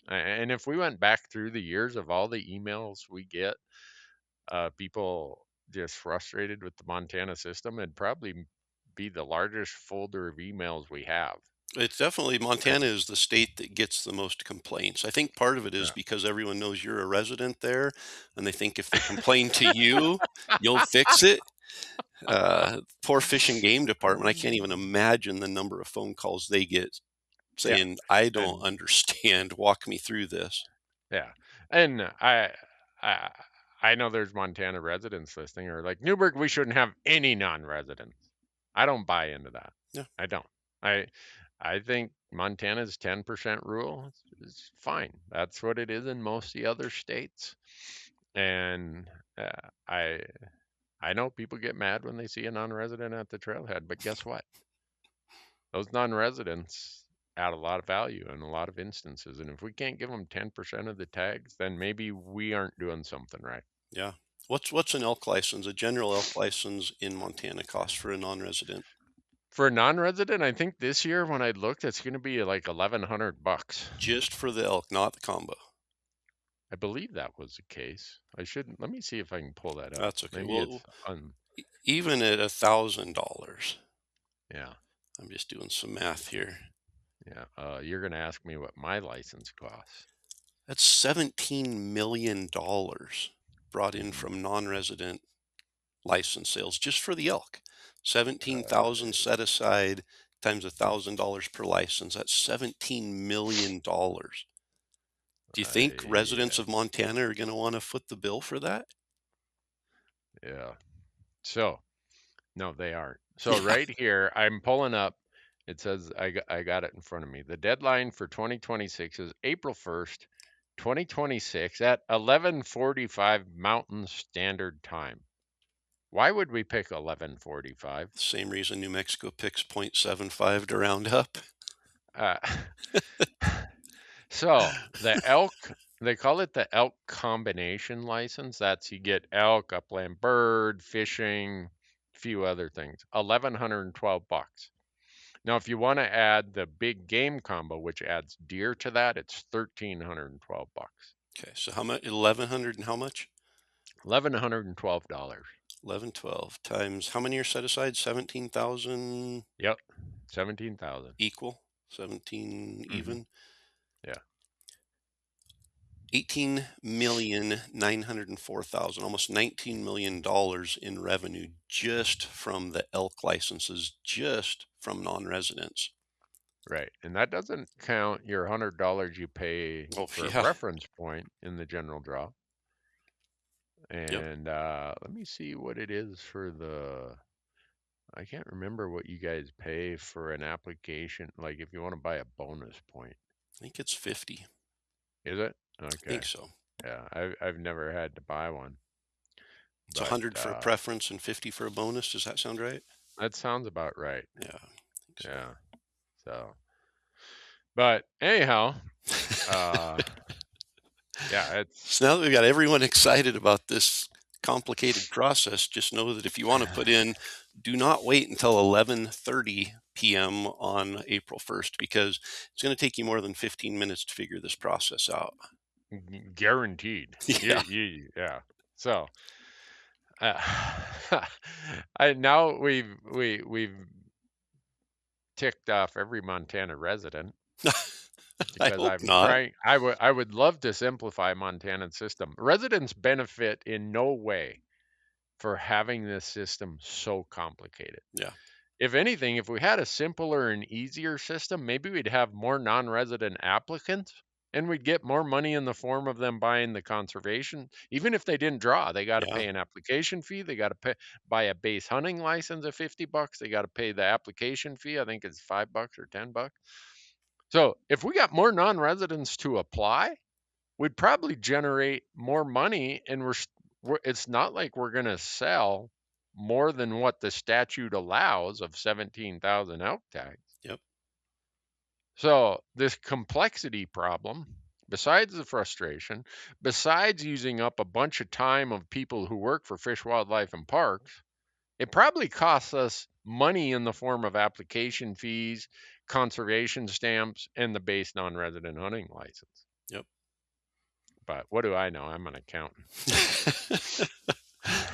And if we went back through the years of all the emails we get, people just frustrated with the Montana system, it'd probably be the largest folder of emails we have. It's definitely Montana is the state that gets the most complaints. I think part of it is Yeah. because everyone knows you're a resident there, and they think if they complain to you, you'll fix it. Poor Fish and Game Department, I can't even imagine the number of phone calls they get Yeah. saying, "I don't And understand. Walk me through this." yeah. And I I know there's Montana residents listening or like Newberg, we shouldn't have any non-residents. I don't buy into that. Yeah. I don't. I I think Montana's 10% rule is fine. That's what it is in most of the other states. And I I know people get mad when they see a non-resident at the trailhead, but guess what? Those non-residents add a lot of value in a lot of instances. And if we can't give them 10% of the tags, then maybe we aren't doing something right. Yeah. What's an elk license? A general elk license in Montana cost for a non-resident? For a non-resident, I think this year when I looked, it's going to be like $1,100. Just for the elk, not the combo. I believe that was the case. Let me see if I can pull that up. That's okay. Maybe it's Even at $1,000, yeah, I'm just doing some math here. yeah. You're going to ask me what my license costs. That's $17 million brought in Mhm. from non-resident license sales just for the elk. 17,000 set aside times $1,000 per license. That's $17 million. Do you think residents of Montana are going to want to foot the bill for that? Yeah. So, no, they aren't. So right here, I'm pulling up. It says I got it in front of me. The deadline for 2026 is April 1st, 2026 at 11:45 Mountain Standard Time. Why would we pick 11:45? Same reason New Mexico picks 0.75 to round up. Uh, so the elk, they call it the elk combination license. That's you get elk, upland bird, fishing, a few other things. $1,112. Now, if you want to add the big game combo, which adds deer to that, it's $1,312. Okay, so how much? 1,100 and how much? $1,112. 1112 times how many are set aside? 17,000 Yep, 17,000. equal, 17 even. Yeah. $18,904,000, almost $19 million in revenue just from the elk licenses, just from non-residents. Right. And that doesn't count your $100 you pay Oh, for a yeah. preference point in the general draw. Yep. And let me see what it is for I can't remember what you guys pay for an application, like if you want to buy a bonus point. I think it's 50. Is it? I Okay. think so. Yeah, I've never had to buy one. It's But 100 for a preference and 50 for a bonus. Does that sound right? that sounds about right. Yeah. I think so. Yeah. So, but anyhow, yeah, it's So now that we've got everyone excited about this complicated process, just know that if you want to put in, do not wait until 11:30 p.m. on April 1st, because it's going to take you more than 15 minutes to figure this process out. guaranteed. Yeah. Yeah. So, now we've ticked off every Montana resident I because hope I'm not. trying. I would love to simplify Montana's system. Residents benefit in no way for having this system so complicated. Yeah. If anything, if we had a simpler and easier system, maybe we'd have more non-resident applicants and we'd get more money in the form of them buying the conservation. Even if they didn't draw, they got to Yeah. pay an application fee. They got to buy a base hunting license of $50. They got to pay the application fee. I think it's $5 or $10. So if we got more non-residents to apply, we'd probably generate more money, and it's not like we're going to sell more than what the statute allows of 17,000 elk tags. Yep. So this complexity problem, besides the frustration, besides using up a bunch of time of people who work for Fish, Wildlife, and Parks, it probably costs us money in the form of application fees, conservation stamps, and the base non-resident hunting license. Yep. But what do I know? I'm an accountant.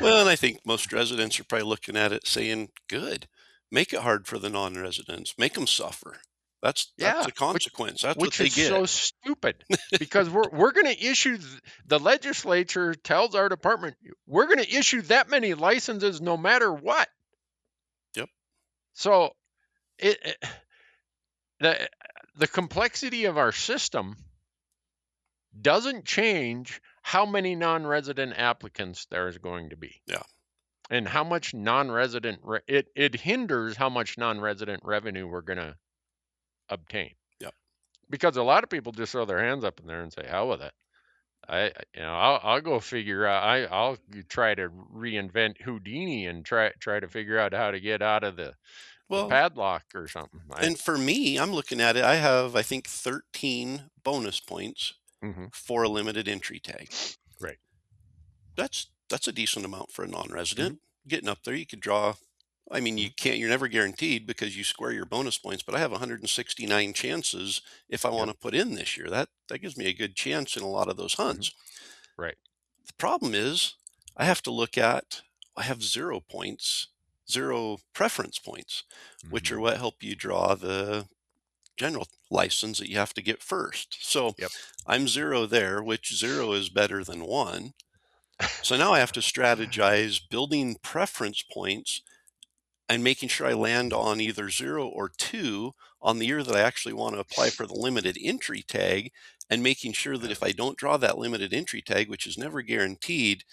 Well, and I think most residents are probably looking at it saying, good, make it hard for the non-residents, make them suffer. That's the consequence. That's what they Which get. is so stupid, because we're going to issue, the legislature tells our department, we're going to issue that many licenses no matter what. Yep. So the complexity of our system doesn't change how many non-resident applicants there is going to be. Yeah. And how much non-resident, it hinders how much non-resident revenue we're going to obtain. Yep. Because a lot of people just throw their hands up in there and say, hell with it. I'll go figure out, I'll try to reinvent Houdini and try to figure out how to get out of the padlock or something. And for me, I'm looking at it, I have, I think, 13 bonus points for a limited entry tag. Right. That's a decent amount for a non-resident. Getting up there, you could draw, I mean, you're never guaranteed because you square your bonus points, but I have 169 chances if I want to put in this year. That gives me a good chance in a lot of those hunts. Right. The problem is I have to look at, I have 0 points, 0 preference points, which are what help you draw the general license that you have to get first. So I'm 0 there, which 0 is better than 1. So now I have to strategize building preference points and making sure I land on either 0 or 2 on the year that I actually want to apply for the limited entry tag, and making sure that if I don't draw that limited entry tag, which is never guaranteed,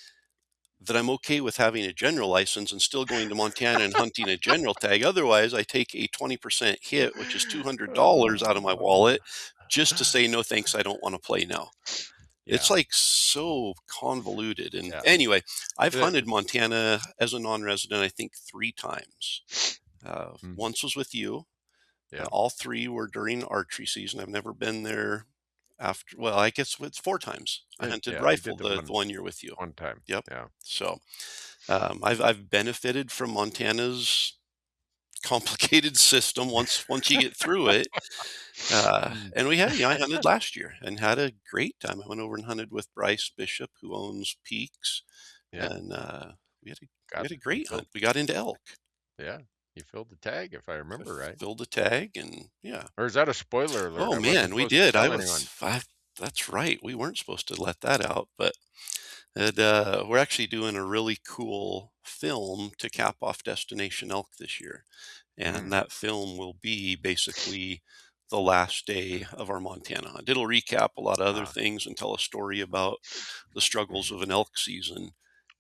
that I'm okay with having a general license and still going to Montana and hunting a general tag. Otherwise, I take a 20% hit, which is $200 out of my wallet, just to say, no, thanks, I don't want to play now. It's like so convoluted. And anyway, I've hunted Montana as a non-resident, I think 3 times. Once was with you. All 3 were during archery season. I've never been there after, well, I guess it's 4 times. I hunted rifle the 1 year with you. 1 time. Yep. Yeah. So I've benefited from Montana's complicated system once you get through it. And I hunted last year and had a great time. I went over and hunted with Bryce Bishop, who owns Peaks, and we had a great hunt. We got into elk. Yeah, you filled the tag, if I remember right. Filled the tag, and Or is that a spoiler alert? Oh man, we did. That's right. We weren't supposed to let that out, but we're actually doing a really cool film to cap off Destination Elk this year. And that film will be basically the last day of our Montana hunt. It'll recap a lot of other things and tell a story about the struggles of an elk season,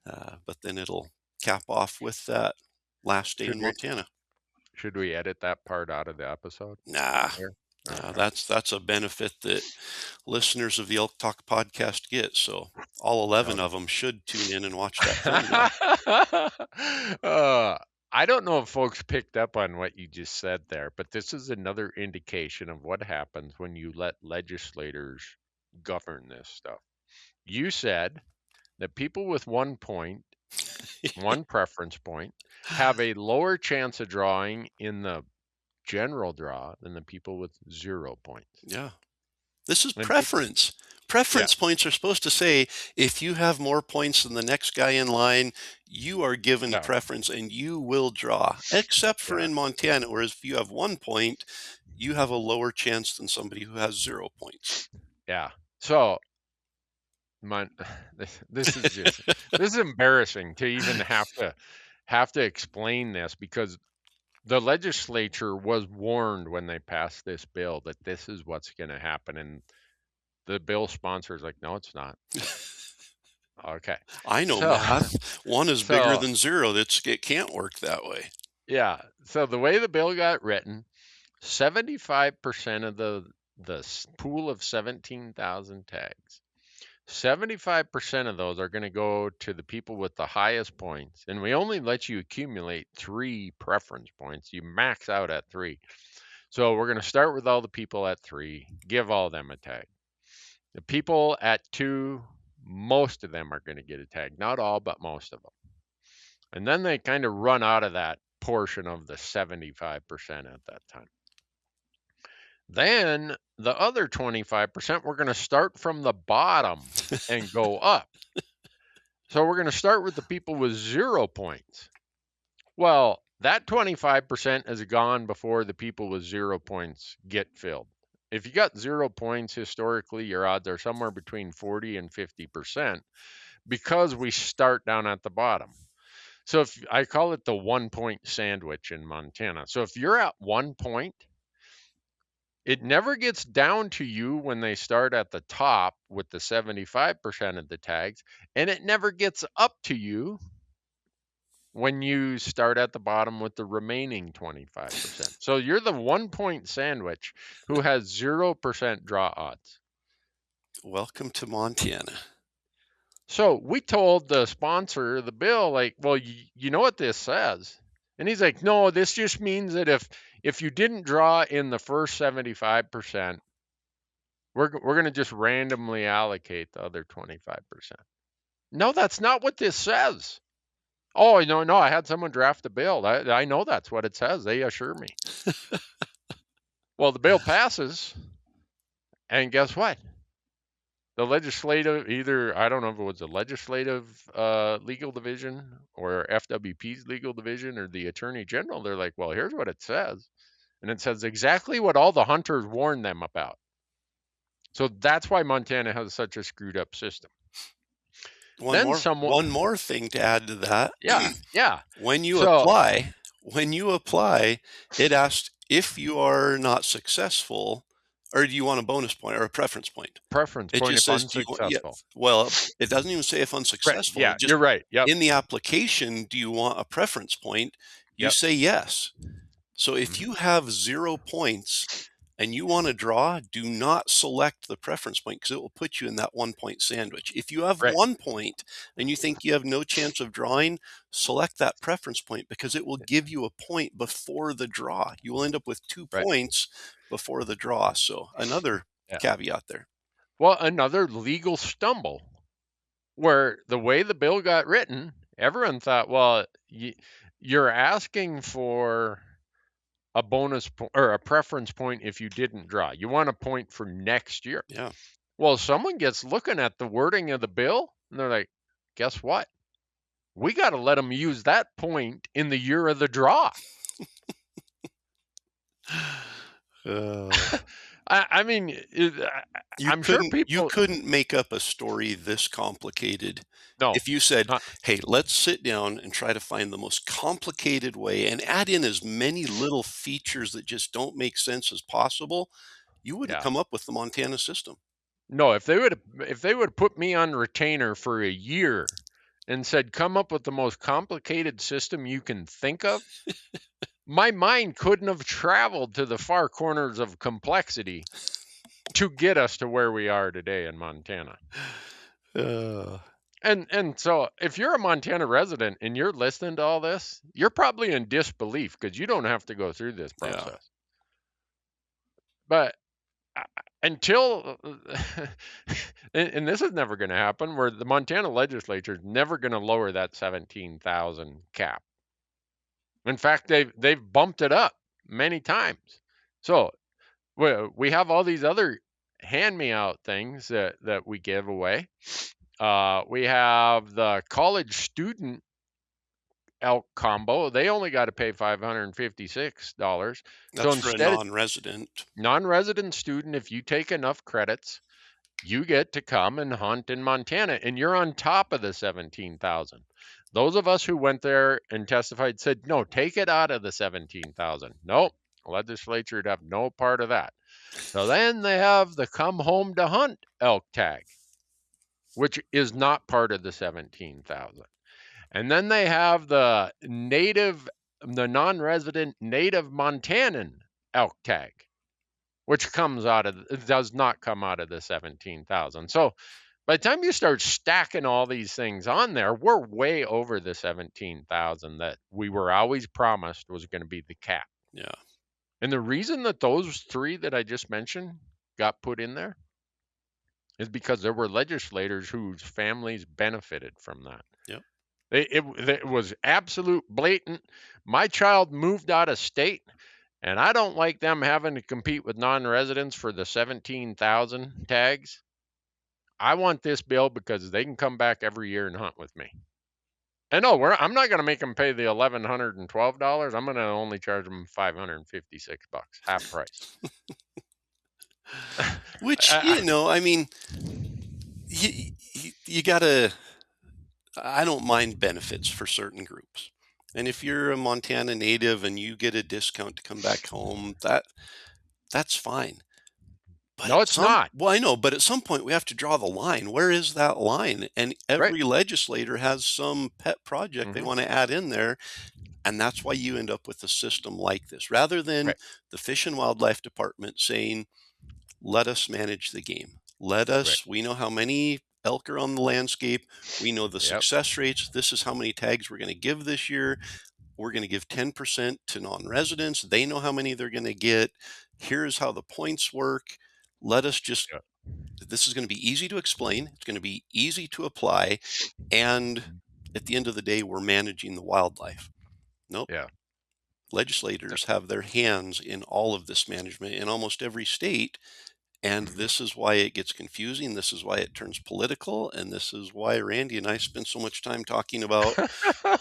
but then it'll cap off with that last day in Montana. Should we edit that part out of the episode? Nah, Here? Okay. that's a benefit that listeners of the Elk Talk podcast get. So all 11 of them should tune in and watch that film now. I don't know if folks picked up on what you just said there, but this is another indication of what happens when you let legislators govern this stuff. You said that people with 1 point, one preference point, have a lower chance of drawing in the general draw than the people with 0 points. Yeah. This is And preference. Preference points are supposed to say if you have more points than the next guy in line, you are given No. preference and you will draw. Except for in Montana, whereas if you have 1 point, you have a lower chance than somebody who has 0 points. Yeah. So this is just this is embarrassing to even have to explain this, because the legislature was warned when they passed this bill that this is what's going to happen, and the bill sponsor is like, no, it's not. Okay. I know math. 1 is bigger than 0. It can't work that way. Yeah. So the way the bill got written, 75% of the pool of 17,000 tags, 75% of those are going to go to the people with the highest points. And we only let you accumulate 3 preference points. You max out at 3. So we're going to start with all the people at 3, give all them a tag. The people at 2, most of them are going to get a tag. Not all, but most of them. And then they kind of run out of that portion of the 75% at that time. Then the other 25%, we're going to start from the bottom and go up. So we're going to start with the people with 0 points. Well, that 25% is gone before the people with 0 points get filled. If you got 0 points, historically, your odds are somewhere between 40 and 50% because we start down at the bottom. So if I call it the 1 point sandwich in Montana. So if you're at 1 point, it never gets down to you when they start at the top with the 75% of the tags, and it never gets up to you when you start at the bottom with the remaining 25%. So you're the 1 point sandwich who has 0% draw odds. Welcome to Montana. So we told the sponsor of the bill, like, well, you know what this says? And he's like, no, this just means that if you didn't draw in the first 75%, we're going to just randomly allocate the other 25%. No, that's not what this says. Oh, no, I had someone draft the bill. I know that's what it says. They assure me. Well, the bill passes, and guess what? The legislative, I don't know if it was the legislative legal division or FWP's legal division or the attorney general, they're like, well, here's what it says. And it says exactly what all the hunters warned them about. So that's why Montana has such a screwed up system. One more thing to add to that. Yeah. When you apply, it asks if you are not successful, or do you want a bonus point or a preference point? Preference point if unsuccessful. Well, it doesn't even say if unsuccessful. Right. Yeah, you're right. Yep. In the application, do you want a preference point? You say yes. So if you have 0 points and you want to draw, do not select the preference point because it will put you in that 1 point sandwich. If you have 1 point and you think you have no chance of drawing, select that preference point because it will give you a point before the draw. You will end up with 2 points before the draw. So another caveat there. Well, another legal stumble where the way the bill got written, everyone thought, well, you're asking for a bonus or a preference point if you didn't draw. You want a point for next year. Yeah. Well, someone gets looking at the wording of the bill and they're like, guess what? We got to let them use that point in the year of the draw. I mean, You I'm sure you people. couldn't make up a story this complicated. No, If you said, not "Hey, let's sit down and try to find the most complicated way and add in as many little features that just don't make sense as possible," you wouldn't yeah. come up with the Montana system. No, if they would put me on retainer for a year and said, "Come up with the most complicated system you can think of," my mind couldn't have traveled to the far corners of complexity to get us to where we are today in Montana. Uh, And so if you're a Montana resident and you're listening to all this, you're probably in disbelief because you don't have to go through this yeah, process. But uh, until and this is never going to happen, where the Montana legislature is never going to lower that 17,000 cap. In fact, they've bumped it up many times. So we have all these other hand me out things that we give away. We have the college student elk combo. They only got to pay $556. So that's for a instead of non-resident. non-resident student, if you take enough credits, you get to come and hunt in Montana, and you're on top of the 17,000. Those of us who went there and testified said, no, take it out of the 17,000. Nope, legislature would have no part of that. So then they have the come home to hunt elk tag, which is not part of the 17,000. And then they have the non-resident native Montanan elk tag, which does not come out of the 17,000. So by the time you start stacking all these things on there, we're way over the 17,000 that we were always promised was going to be the cap. Yeah. And the reason that those three that I just mentioned got put in there is because there were legislators whose families benefited from that. Yep. It was absolute blatant. My child moved out of state, and I don't like them having to compete with non-residents for the 17,000 tags. I want this bill because they can come back every year and hunt with me. And no, I'm not going to make them pay the $1,112. I'm going to only charge them $556, half price. Which, I mean, you gotta, I don't mind benefits for certain groups. And if you're a Montana native and you get a discount to come back home, that's fine. But No, it's not. Well, I know, but at some point we have to draw the line. Where is that line? And every legislator has some pet project they want to add in there. And that's why you end up with a system like this, rather than the Fish and Wildlife Department saying, let us manage the game. Let us, we know how many elk are on the landscape. We know the success rates. This is how many tags we're going to give this year. We're going to give 10% to non-residents. They know how many they're going to get. Here's how the points work. Let us just, this is going to be easy to explain. It's going to be easy to apply. And at the end of the day, we're managing the wildlife. Nope. Yeah. Legislators have their hands in all of this management in almost every state. And this is why it gets confusing. This is why it turns political. And this is why Randy and I spend so much time talking about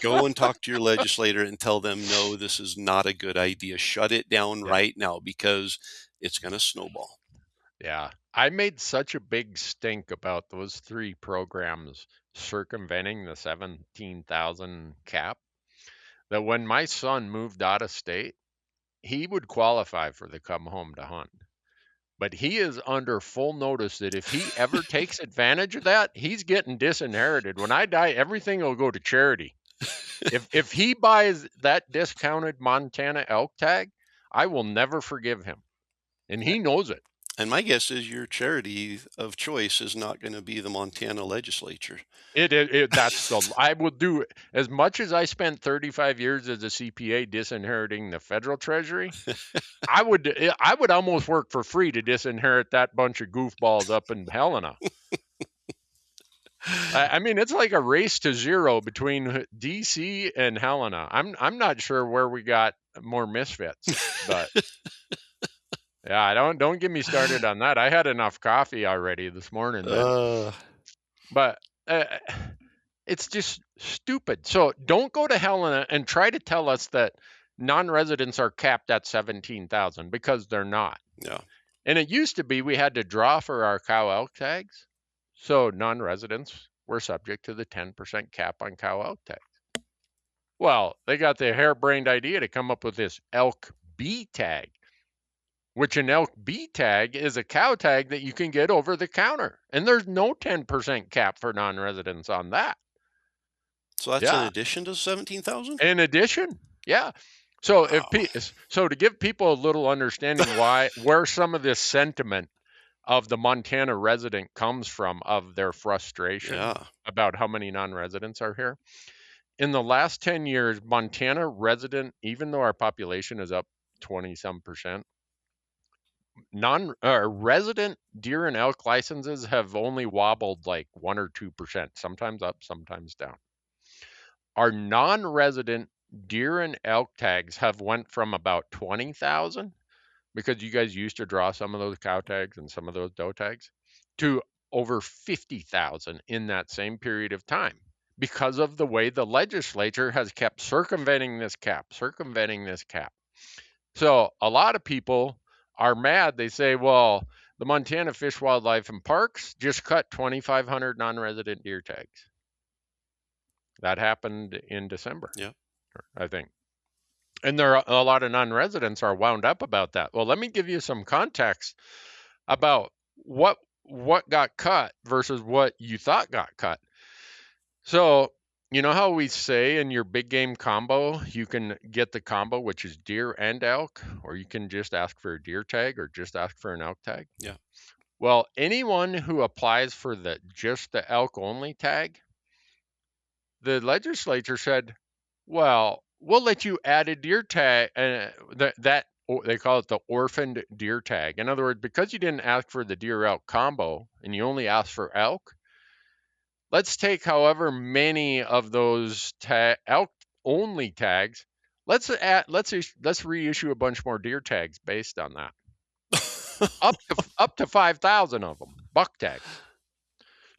go and talk to your legislator and tell them, no, this is not a good idea. Shut it down right now because it's going to snowball. Yeah. I made such a big stink about those three programs circumventing the 17,000 cap that when my son moved out of state, he would qualify for the come home to hunt. But he is under full notice that if he ever takes advantage of that, he's getting disinherited. When I die, everything will go to charity. If he buys that discounted Montana elk tag, I will never forgive him. And he knows it. And my guess is your charity of choice is not going to be the Montana legislature. I will do as much as I spent 35 years as a CPA disinheriting the federal treasury. I would almost work for free to disinherit that bunch of goofballs up in Helena. I mean, it's like a race to zero between DC and Helena. I'm not sure where we got more misfits, but yeah, don't get me started on that. I had enough coffee already this morning. But it's just stupid. So don't go to Helena and try to tell us that non-residents are capped at 17,000 because they're not. Yeah. And it used to be we had to draw for our cow elk tags. So non-residents were subject to the 10% cap on cow elk tags. Well, they got the harebrained idea to come up with this elk B tag, which an elk B tag is a cow tag that you can get over the counter. And there's no 10% cap for non-residents on that. So that's in Yeah. addition to 17,000? In addition, yeah. So to give people a little understanding where some of this sentiment of the Montana resident comes from, of their frustration Yeah. about how many non-residents are here. In the last 10 years, Montana resident, even though our population is up 20 some percent, resident deer and elk licenses have only wobbled like 1 or 2%, sometimes up, sometimes down. Our non-resident deer and elk tags have went from about 20,000, because you guys used to draw some of those cow tags and some of those doe tags, to over 50,000 in that same period of time, because of the way the legislature has kept circumventing this cap. So a lot of people are mad. They say, well, the Montana Fish, Wildlife, and Parks just cut 2,500 non-resident deer tags. That happened in December, Yeah. I think. And there are a lot of non-residents are wound up about that. Well, let me give you some context about what got cut versus what you thought got cut. So, you know how we say in your big game combo, you can get the combo, which is deer and elk, or you can just ask for a deer tag or just ask for an elk tag? Yeah. Well, anyone who applies for just the elk only tag, the legislature said, well, we'll let you add a deer tag, they call it the orphaned deer tag. In other words, because you didn't ask for the deer elk combo and you only asked for elk, let's take however many of those elk only tags. Let's reissue a bunch more deer tags based on that. up to 5,000 of them, buck tags.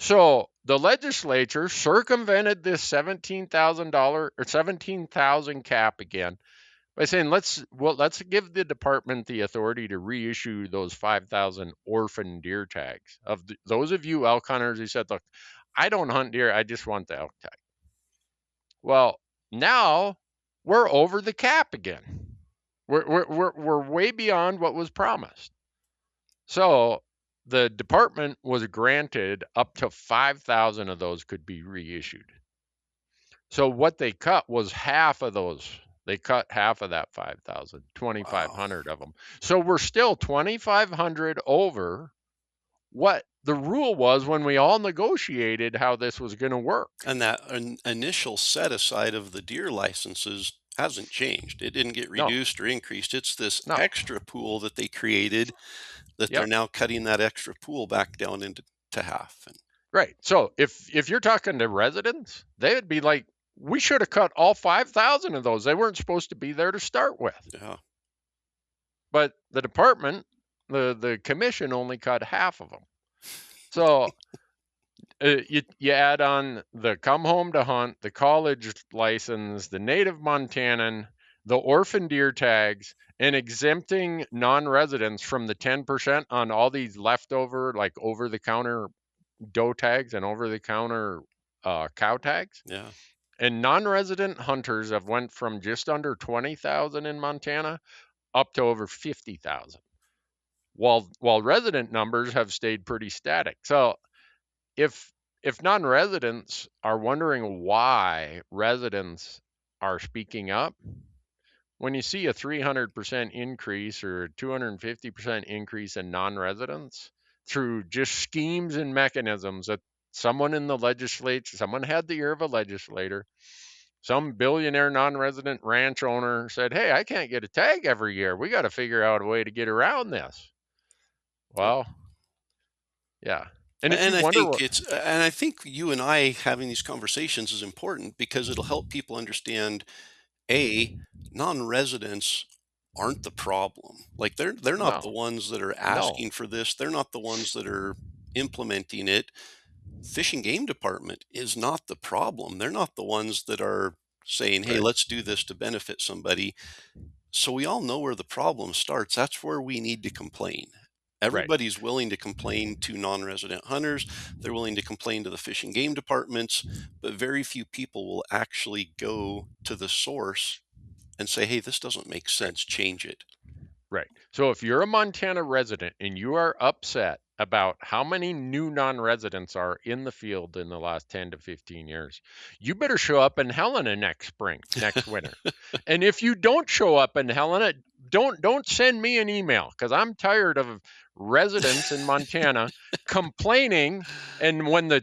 So the legislature circumvented this $17,000 or 17,000 cap again by saying let's give the department the authority to reissue those 5,000 orphan deer tags. Those of you elk hunters who said, look, I don't hunt deer, I just want the elk tag. Well, now we're over the cap again. We're way beyond what was promised. So the department was granted up to 5,000 of those could be reissued. So what they cut was half of those. They cut half of that 5,000, 2,500 of them. So we're still 2,500 over what the rule was when we all negotiated how this was going to work. And that initial set aside of the deer licenses hasn't changed. It didn't get reduced or increased. It's this extra pool that they created that they're now cutting that extra pool back down into half. Right. So if you're talking to residents, they would be like, we should have cut all 5,000 of those. They weren't supposed to be there to start with. Yeah. But the department, the commission only cut half of them. So you add on the come home to hunt, the college license, the native Montanan, the orphan deer tags, and exempting non-residents from the 10% on all these leftover, like over-the-counter doe tags and over-the-counter cow tags. Yeah. And non-resident hunters have went from just under 20,000 in Montana up to over 50,000, while resident numbers have stayed pretty static. So if non-residents are wondering why residents are speaking up, when you see a 300% increase or a 250% increase in non-residents through just schemes and mechanisms that someone in the legislature, someone had the ear of a legislator, some billionaire non-resident ranch owner said, hey, I can't get a tag every year. We got to figure out a way to get around this. Well, yeah. And I think you and I having these conversations is important because it'll help people understand, non-residents aren't the problem. Like they're not the ones that are asking for this. They're not the ones that are implementing it. Fish and Game Department is not the problem. They're not the ones that are saying, hey, let's do this to benefit somebody. So we all know where the problem starts. That's where we need to complain. Everybody's willing to complain to non-resident hunters. They're willing to complain to the fish and game departments, but very few people will actually go to the source and say, hey, this doesn't make sense, change it. Right. So if you're a Montana resident and you are upset about how many new non-residents are in the field in the last 10 to 15 years, you better show up in Helena next winter. And if you don't show up in Helena, don't send me an email, because I'm tired of residents in Montana complaining. And when the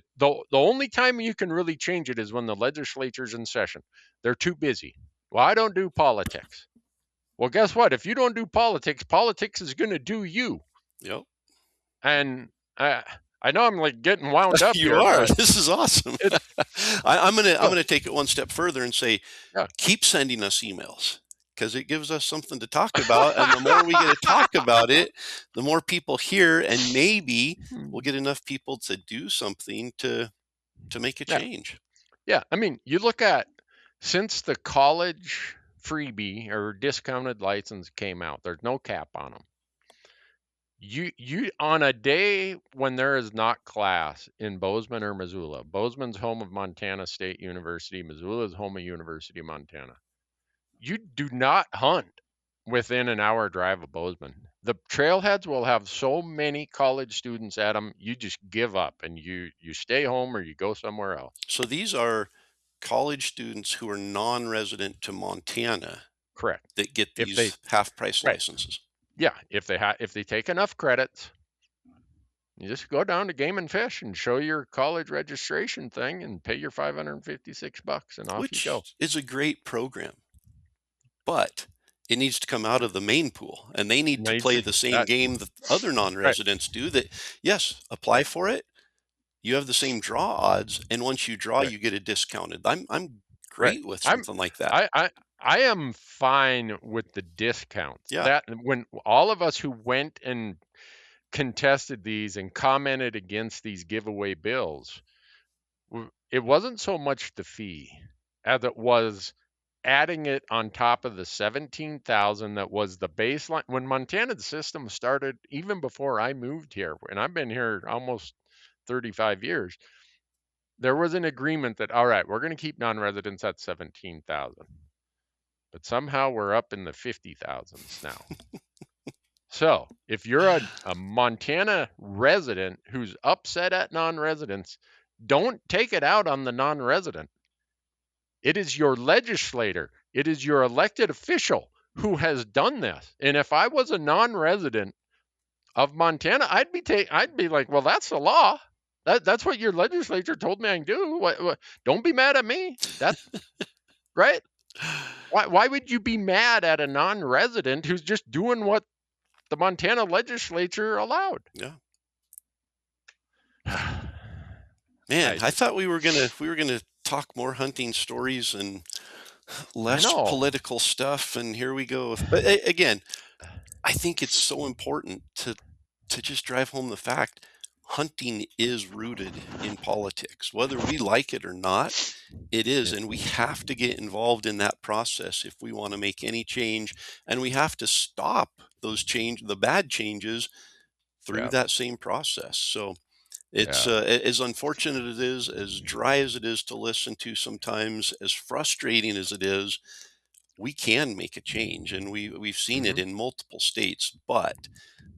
only time you can really change it is when the legislature's in session. They're too busy. Well, I don't do politics. Well, guess what? If you don't do politics, politics is going to do you. Yep. And I know I'm like getting wound up You here. are. This is awesome. I'm gonna take it one step further and say, keep sending us emails, because it gives us something to talk about. And the more we get to talk about it, the more people hear, and maybe we'll get enough people to do something to make a change. Yeah. I mean, you look at, since the college freebie or discounted license came out, there's no cap on them. You on a day when there is not class in Bozeman or Missoula, Bozeman's home of Montana State University, Missoula is home of University of Montana, you do not hunt within an hour drive of Bozeman. The trailheads will have so many college students at them, you just give up and you stay home or you go somewhere else. So these are college students who are non-resident to Montana, correct, that get these half-price licenses. Yeah, if they take enough credits, you just go down to Game and Fish and show your college registration thing and pay your $556 and off you go. Which is a great program, but it needs to come out of the main pool, and they need to play the same game that other non-residents do. That, yes, apply for it. You have the same draw odds, and once you draw, you get it discounted. I'm great with something like that. I am fine with the discounts. Yeah. That when all of us who went and contested these and commented against these giveaway bills, it wasn't so much the fee as it was adding it on top of the 17,000 that was the baseline when Montana's system started, even before I moved here, and I've been here almost 35 years. There was an agreement that, all right, we're going to keep non-residents at 17,000. But somehow we're up in the 50,000s now. So if you're a Montana resident who's upset at non-residents, don't take it out on the non-resident. It is your legislator. It is your elected official who has done this. And if I was a non-resident of Montana, I'd be like, well, that's the law. That's what your legislature told me I can do. What, don't be mad at me. That's right. Why would you be mad at a non-resident who's just doing what the Montana legislature allowed? Yeah. Man, I thought we were gonna talk more hunting stories and less political stuff, and here we go. But again, I think it's so important to just drive home the fact hunting is rooted in politics. Whether we like it or not, it is, and we have to get involved in that process if we want to make any change, and we have to stop the bad changes through that same process. So it's as unfortunate as it is, as dry as it is to listen to sometimes, as frustrating as it is, we can make a change, and we've seen it in multiple states, but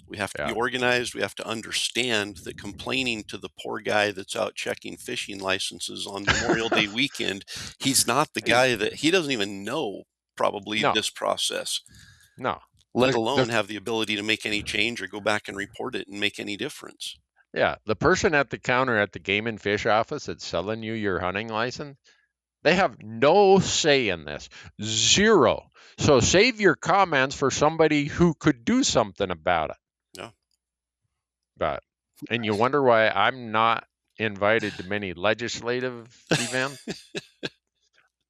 we have to be organized. We have to understand that complaining to the poor guy that's out checking fishing licenses on Memorial Day weekend, he's not the guy he doesn't even know probably this process. No. Let alone have the ability to make any change or go back and report it and make any difference. Yeah. The person at the counter at the Game and Fish office that's selling you your hunting license, they have no say in this. Zero. So save your comments for somebody who could do something about it. Yeah. And you wonder why I'm not invited to many legislative events.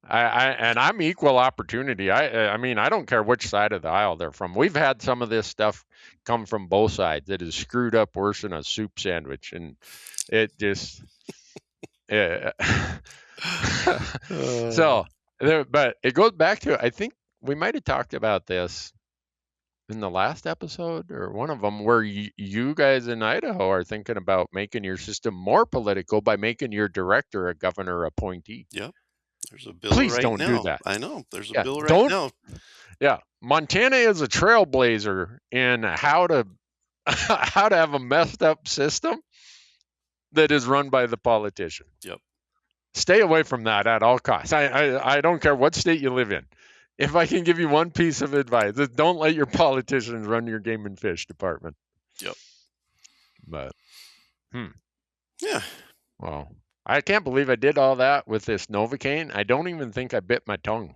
And I'm equal opportunity. I mean, I don't care which side of the aisle they're from. We've had some of this stuff come from both sides. It is screwed up worse than a soup sandwich, and it just. So, but it goes back to, I think we might have talked about this in the last episode or one of them where you guys in Idaho are thinking about making your system more political by making your director a governor appointee. Yep. There's a bill Please right don't do now. that. I know. There's a Yeah, bill right don't. now. Yeah, Montana is a trailblazer in how to how to have a messed up system that is run by the politician. Yep. Stay away from that at all costs. I don't care what state you live in. If I can give you one piece of advice, is don't let your politicians run your game and fish department. Yep. But, Yeah. well, I can't believe I did all that with this Novocaine. I don't even think I bit my tongue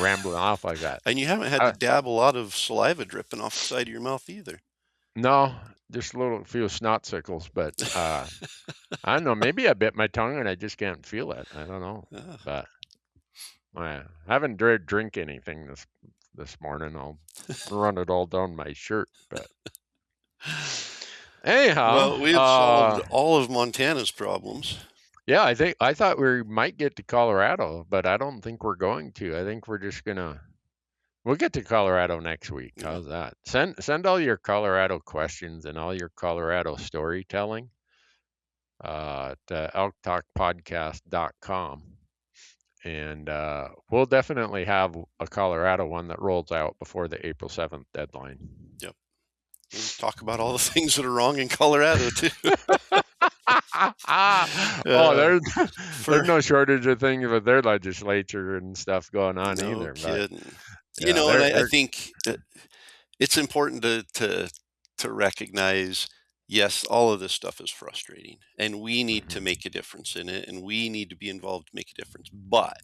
rambling off like that. And you haven't had to dab a lot of saliva dripping off the side of your mouth either. No, just a few snot sickles. But I don't know. Maybe I bit my tongue and I just can't feel it. I don't know. Yeah. But I haven't drink anything this morning. I'll run it all down my shirt. But anyhow, Well, we have solved all of Montana's problems. Yeah, I thought we might get to Colorado, but I don't think we're going to. I think we're just we'll get to Colorado next week. Yeah. How's that? Send all your Colorado questions and all your Colorado storytelling to elktalkpodcast.com. And we'll definitely have a Colorado one that rolls out before the April 7th deadline. Yep. We'll talk about all the things that are wrong in Colorado too. There's no shortage of things with their legislature and stuff going on No either. kidding. But, you know, and I think it's important to recognize, yes, all of this stuff is frustrating, and we need to make a difference in it, and we need to be involved to make a difference. But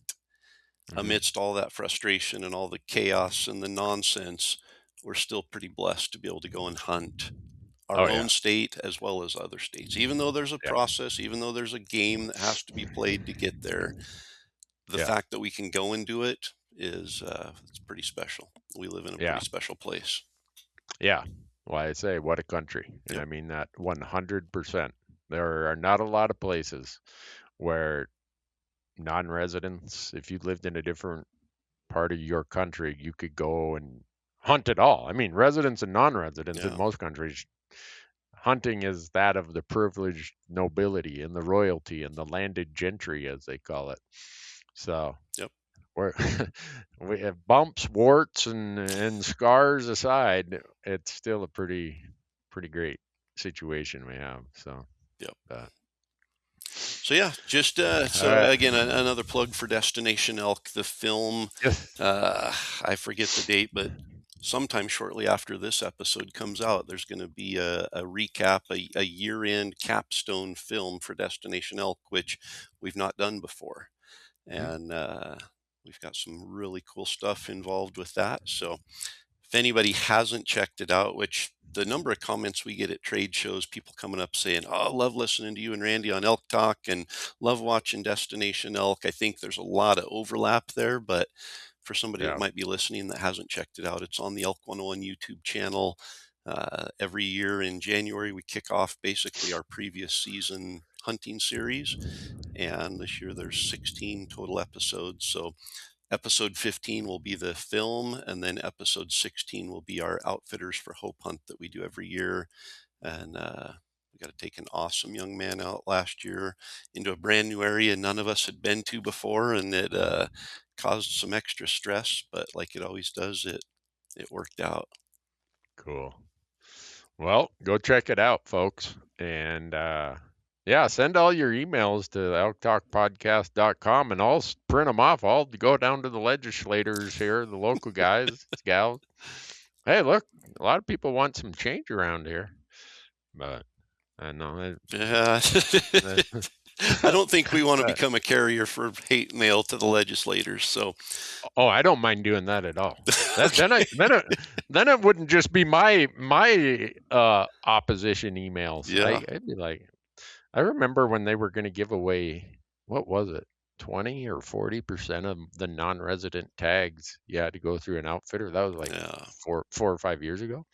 amidst all that frustration and all the chaos and the nonsense, we're still pretty blessed to be able to go and hunt our own state as well as other states. Even though there's a process, even though there's a game that has to be played to get there, the fact that we can go and do it is it's pretty special. We live in a pretty special place. Yeah. Well, I say, what a country. And I mean that 100%. There are not a lot of places where non-residents, if you lived in a different part of your country, you could go and hunt at all. I mean, residents and non-residents in most countries, hunting is that of the privileged nobility and the royalty and the landed gentry, as they call it. So we have bumps, warts, and scars aside, it's still a pretty great situation we have. So So yeah, just again, another plug for Destination Elk, the film. I forget the date, but sometime shortly after this episode comes out, there's going to be a recap, a year-end capstone film for Destination Elk, which we've not done before. And we've got some really cool stuff involved with that. So if anybody hasn't checked it out, which the number of comments we get at trade shows, people coming up saying, "Oh, I love listening to you and Randy on Elk Talk and love watching Destination Elk." I think there's a lot of overlap there, but for somebody that might be listening that hasn't checked it out, it's on the Elk 101 YouTube channel. Every year in January, we kick off basically our previous season hunting series. And this year there's 16 total episodes. So episode 15 will be the film, and then episode 16 will be our Outfitters for Hope hunt that we do every year. And we got to take an awesome young man out last year into a brand new area none of us had been to before, and it caused some extra stress, but like it always does, it worked out. Cool. Well, go check it out, folks. And send all your emails to elktalkpodcast.com, and I'll print them off. I'll go down to the legislators here, the local guys, gals. Hey, look, a lot of people want some change around here. But I know. I don't think we want to become a carrier for hate mail to the legislators. So, I don't mind doing that at all. Then it wouldn't just be my opposition emails. I'd be like, I remember when they were going to give away, what was it, 20 or 40% of the non-resident tags you had to go through an outfitter. That was like 4 or 5 years ago.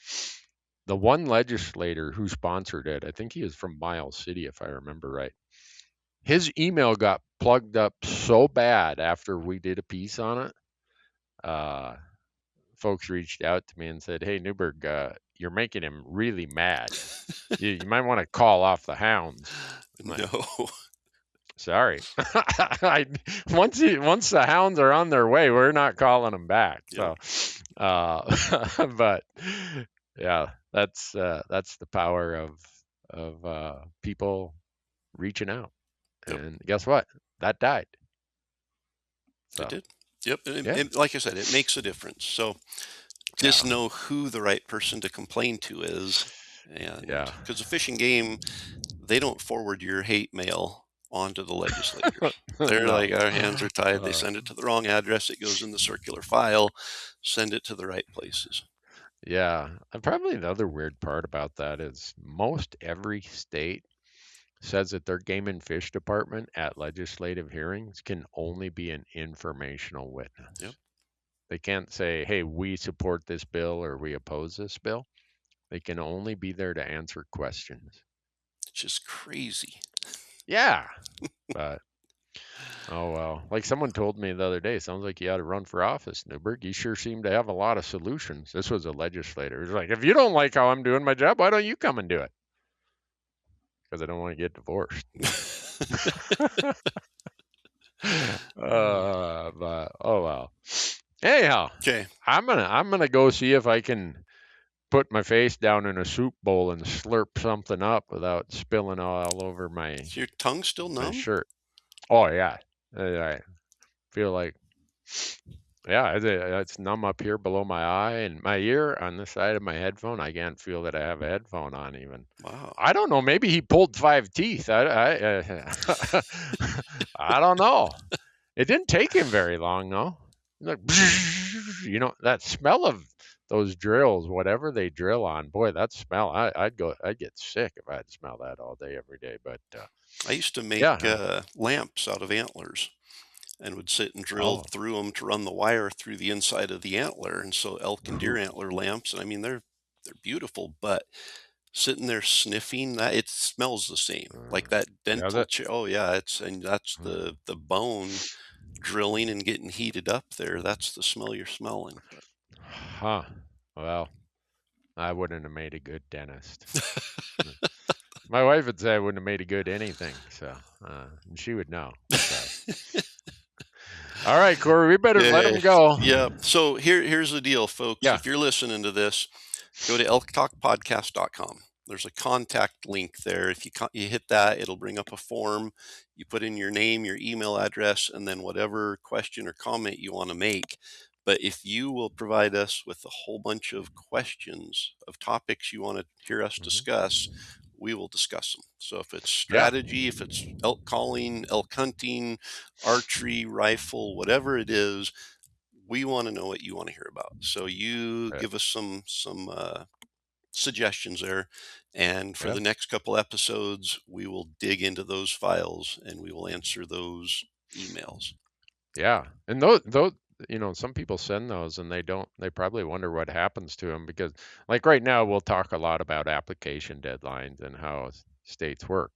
The one legislator who sponsored it, I think he was from Miles City, if I remember right. His email got plugged up so bad after we did a piece on it folks reached out to me and said, "Hey, Newberg, you're making him really mad. You might want to call off the hounds." I'm like, No. sorry. Once the hounds are on their way, we're not calling them back. Yep. So, but yeah, that's the power of people reaching out. Yep. And guess what? That died. So, It did. Yep. Yeah. And like I said, it makes a difference. So just know who the right person to complain to is. And Yeah. because the Fish and Game, they don't forward your hate mail onto the legislators. They're No. like, our hands are tied. They send it to the wrong address. It goes in the circular file. Send it to the right places. Yeah. And probably the other weird part about that is most every state says that their game and fish department at legislative hearings can only be an informational witness. Yep. They can't say, "Hey, we support this bill" or "we oppose this bill." They can only be there to answer questions. It's just crazy. Yeah. But oh well. Like someone told me the other day, sounds like you ought to run for office, Newberg. You sure seem to have a lot of solutions. This was a legislator. He's like, "If you don't like how I'm doing my job, why don't you come and do it?" Because I don't want to get divorced. But oh well. Anyhow, Okay. I'm gonna go see if I can put my face down in a soup bowl and slurp something up without spilling all over my Is your tongue still numb? shirt. Oh yeah, I feel like it's numb up here below my eye and my ear on the side of my headphone. I can't feel that I have a headphone on even. Wow. I don't know. Maybe he pulled 5 teeth. I don't know. It didn't take him very long though. Like, that smell of those drills, whatever they drill on, boy, that smell, I'd get sick if I had to smell that all day, every day. But I used to make lamps out of antlers and would sit and drill through them to run the wire through the inside of the antler. And so elk and deer antler lamps, and I mean, they're beautiful, but sitting there sniffing that, it smells the same, like that dental. That's the bone drilling and getting heated up there. That's the smell you're smelling. Huh. Well, I wouldn't have made a good dentist. My wife would say I wouldn't have made a good anything. So, and she would know. So. All right, Corey, we better let him go. Yeah. So here's the deal, folks. Yeah. If you're listening to this, go to elktalkpodcast.com. There's a contact link there. If you hit that, it'll bring up a form. You put in your name, your email address, and then whatever question or comment you want to make. But if you will provide us with a whole bunch of questions of topics you want to hear us discuss, we will discuss them. So if it's strategy, if it's elk calling, elk hunting, archery, rifle, whatever it is, we want to know what you want to hear about. So you give us some suggestions there. And for the next couple episodes, we will dig into those files and we will answer those emails. Yeah. And those some people send those and they probably wonder what happens to them, because like right now we'll talk a lot about application deadlines and how states work.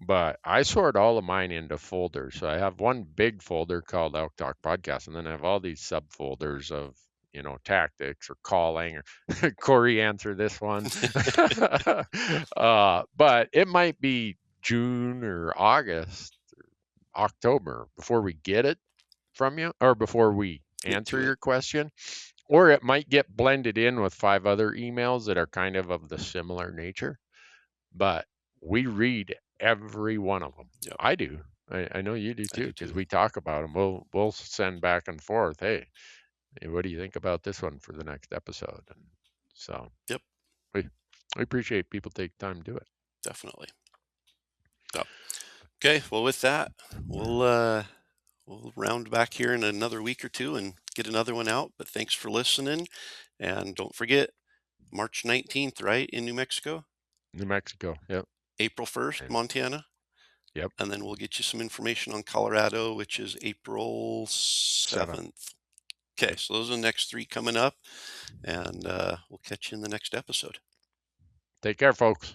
But I sort all of mine into folders. So I have one big folder called Elk Talk Podcast, and then I have all these subfolders of, tactics or calling or Corey answer this one. But it might be June or August or October before we get it from you, or before we answer your question, or it might get blended in with 5 other emails that are kind of the similar nature. But we read every one of them. Yep. I do. I know you do too, because we talk about them. We'll send back and forth. Hey, what do you think about this one for the next episode? And so, we appreciate people take time to do it. Definitely. Yep. Okay. Well, with that, we'll round back here in another week or two and get another one out. But thanks for listening, and don't forget March 19th, right, in New Mexico. New Mexico. Yep. April 1st, Montana. Yep. And then we'll get you some information on Colorado, which is April 7th. Okay, so those are the next 3 coming up, and we'll catch you in the next episode. Take care, folks.